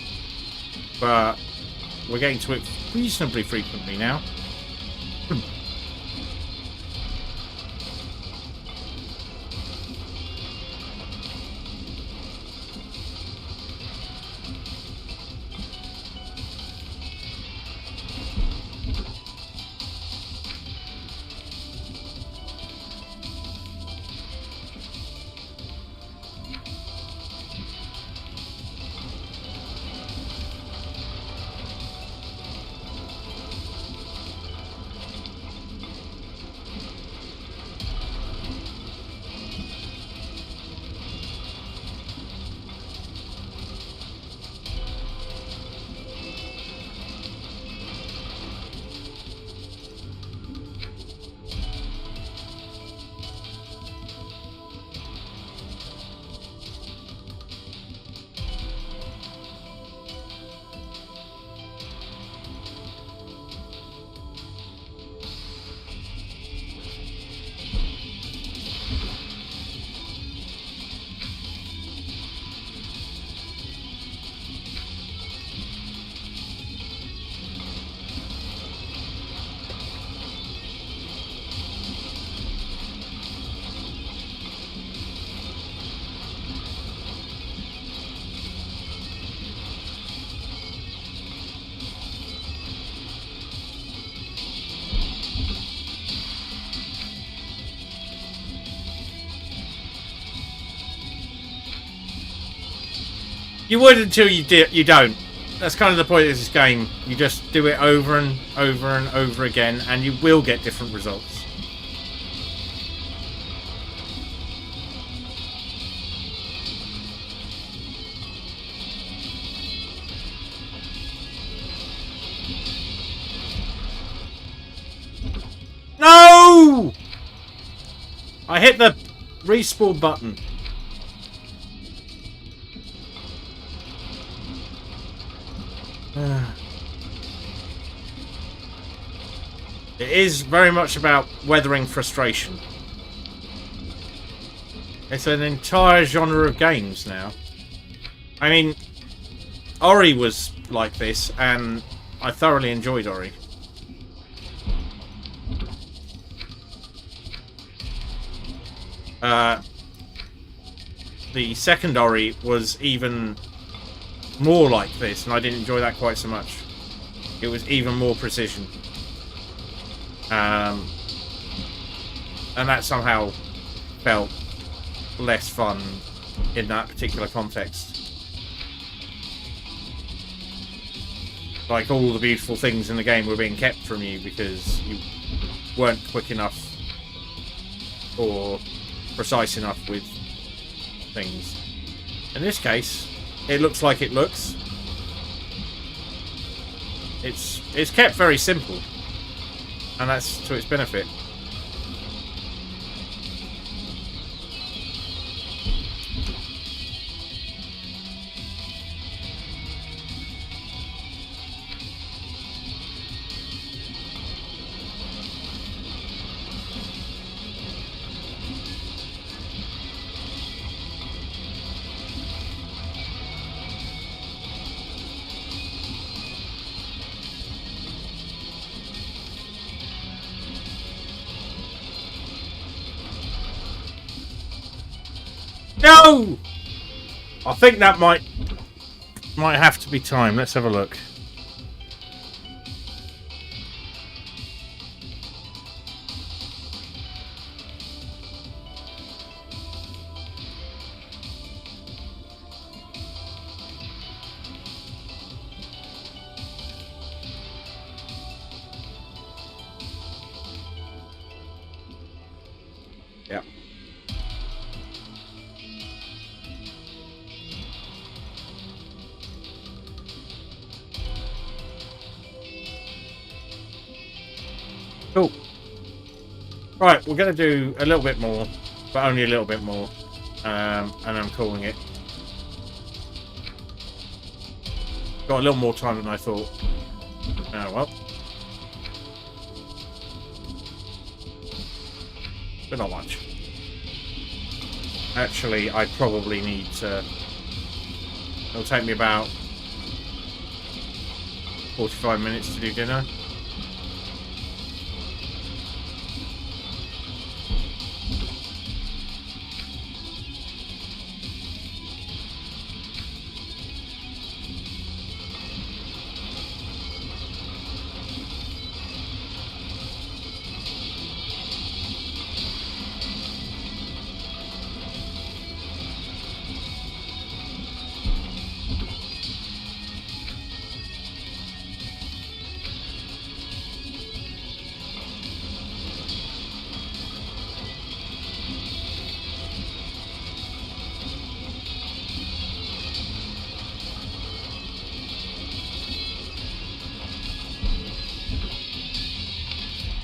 Speaker 1: but we're getting to it reasonably frequently now. You would until you don't. That's kind of the point of this game. You just do it over and over and over again, and you will get different results. No! I hit the respawn button. It is very much about weathering frustration. It's an entire genre of games now. I mean, Ori was like this, and I thoroughly enjoyed Ori. The second Ori was even more like this, and I didn't enjoy that quite so much. It was even more precision. And that somehow felt less fun in that particular context. Like, all the beautiful things in the game were being kept from you because you weren't quick enough or precise enough with things. In this case, it looks like it looks. It's kept very simple, and that's to its benefit. No! I think that might have to be time. Let's have a look. Yeah. Cool. Right, we're going to do a little bit more, but only a little bit more, and I'm calling it. Got a little more time than I thought. Oh well. But not much. Actually, I probably need to... It'll take me about 45 minutes to do dinner.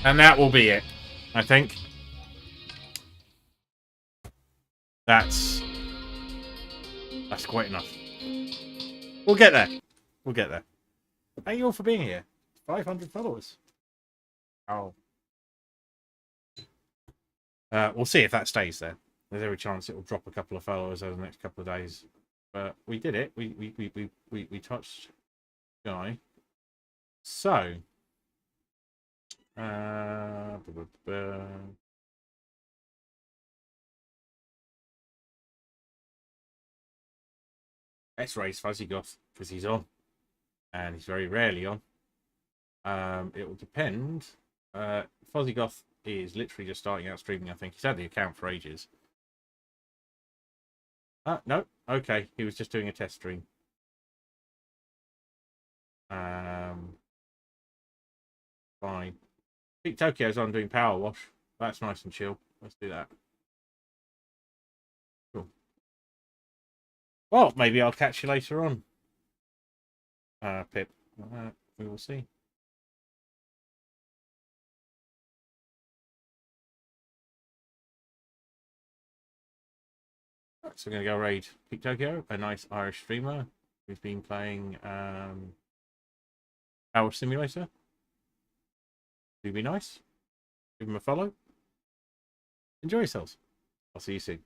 Speaker 1: And that will be it, I think. That's quite enough. We'll get there. We'll get there. Thank you all for being here. 500 followers. Oh. We'll see if that stays there. There's every chance it will drop a couple of followers over the next couple of days. But we did it. We touched Guy. So. Let's raise Fuzzy Goth because he's on, and he's very rarely on. It will depend. Fuzzy Goth is literally just starting out streaming. I think he's had the account for ages. No, okay, he was just doing a test stream. Fine. Peak Tokyo's on doing Power Wash. That's nice and chill. Let's do that. Cool. Well, maybe I'll catch you later on. Pip. We will see. Right, so we're going to go raid Peak Tokyo, a nice Irish streamer who's been playing Power Simulator. Do be nice. Give him a follow. Enjoy yourselves. I'll see you soon.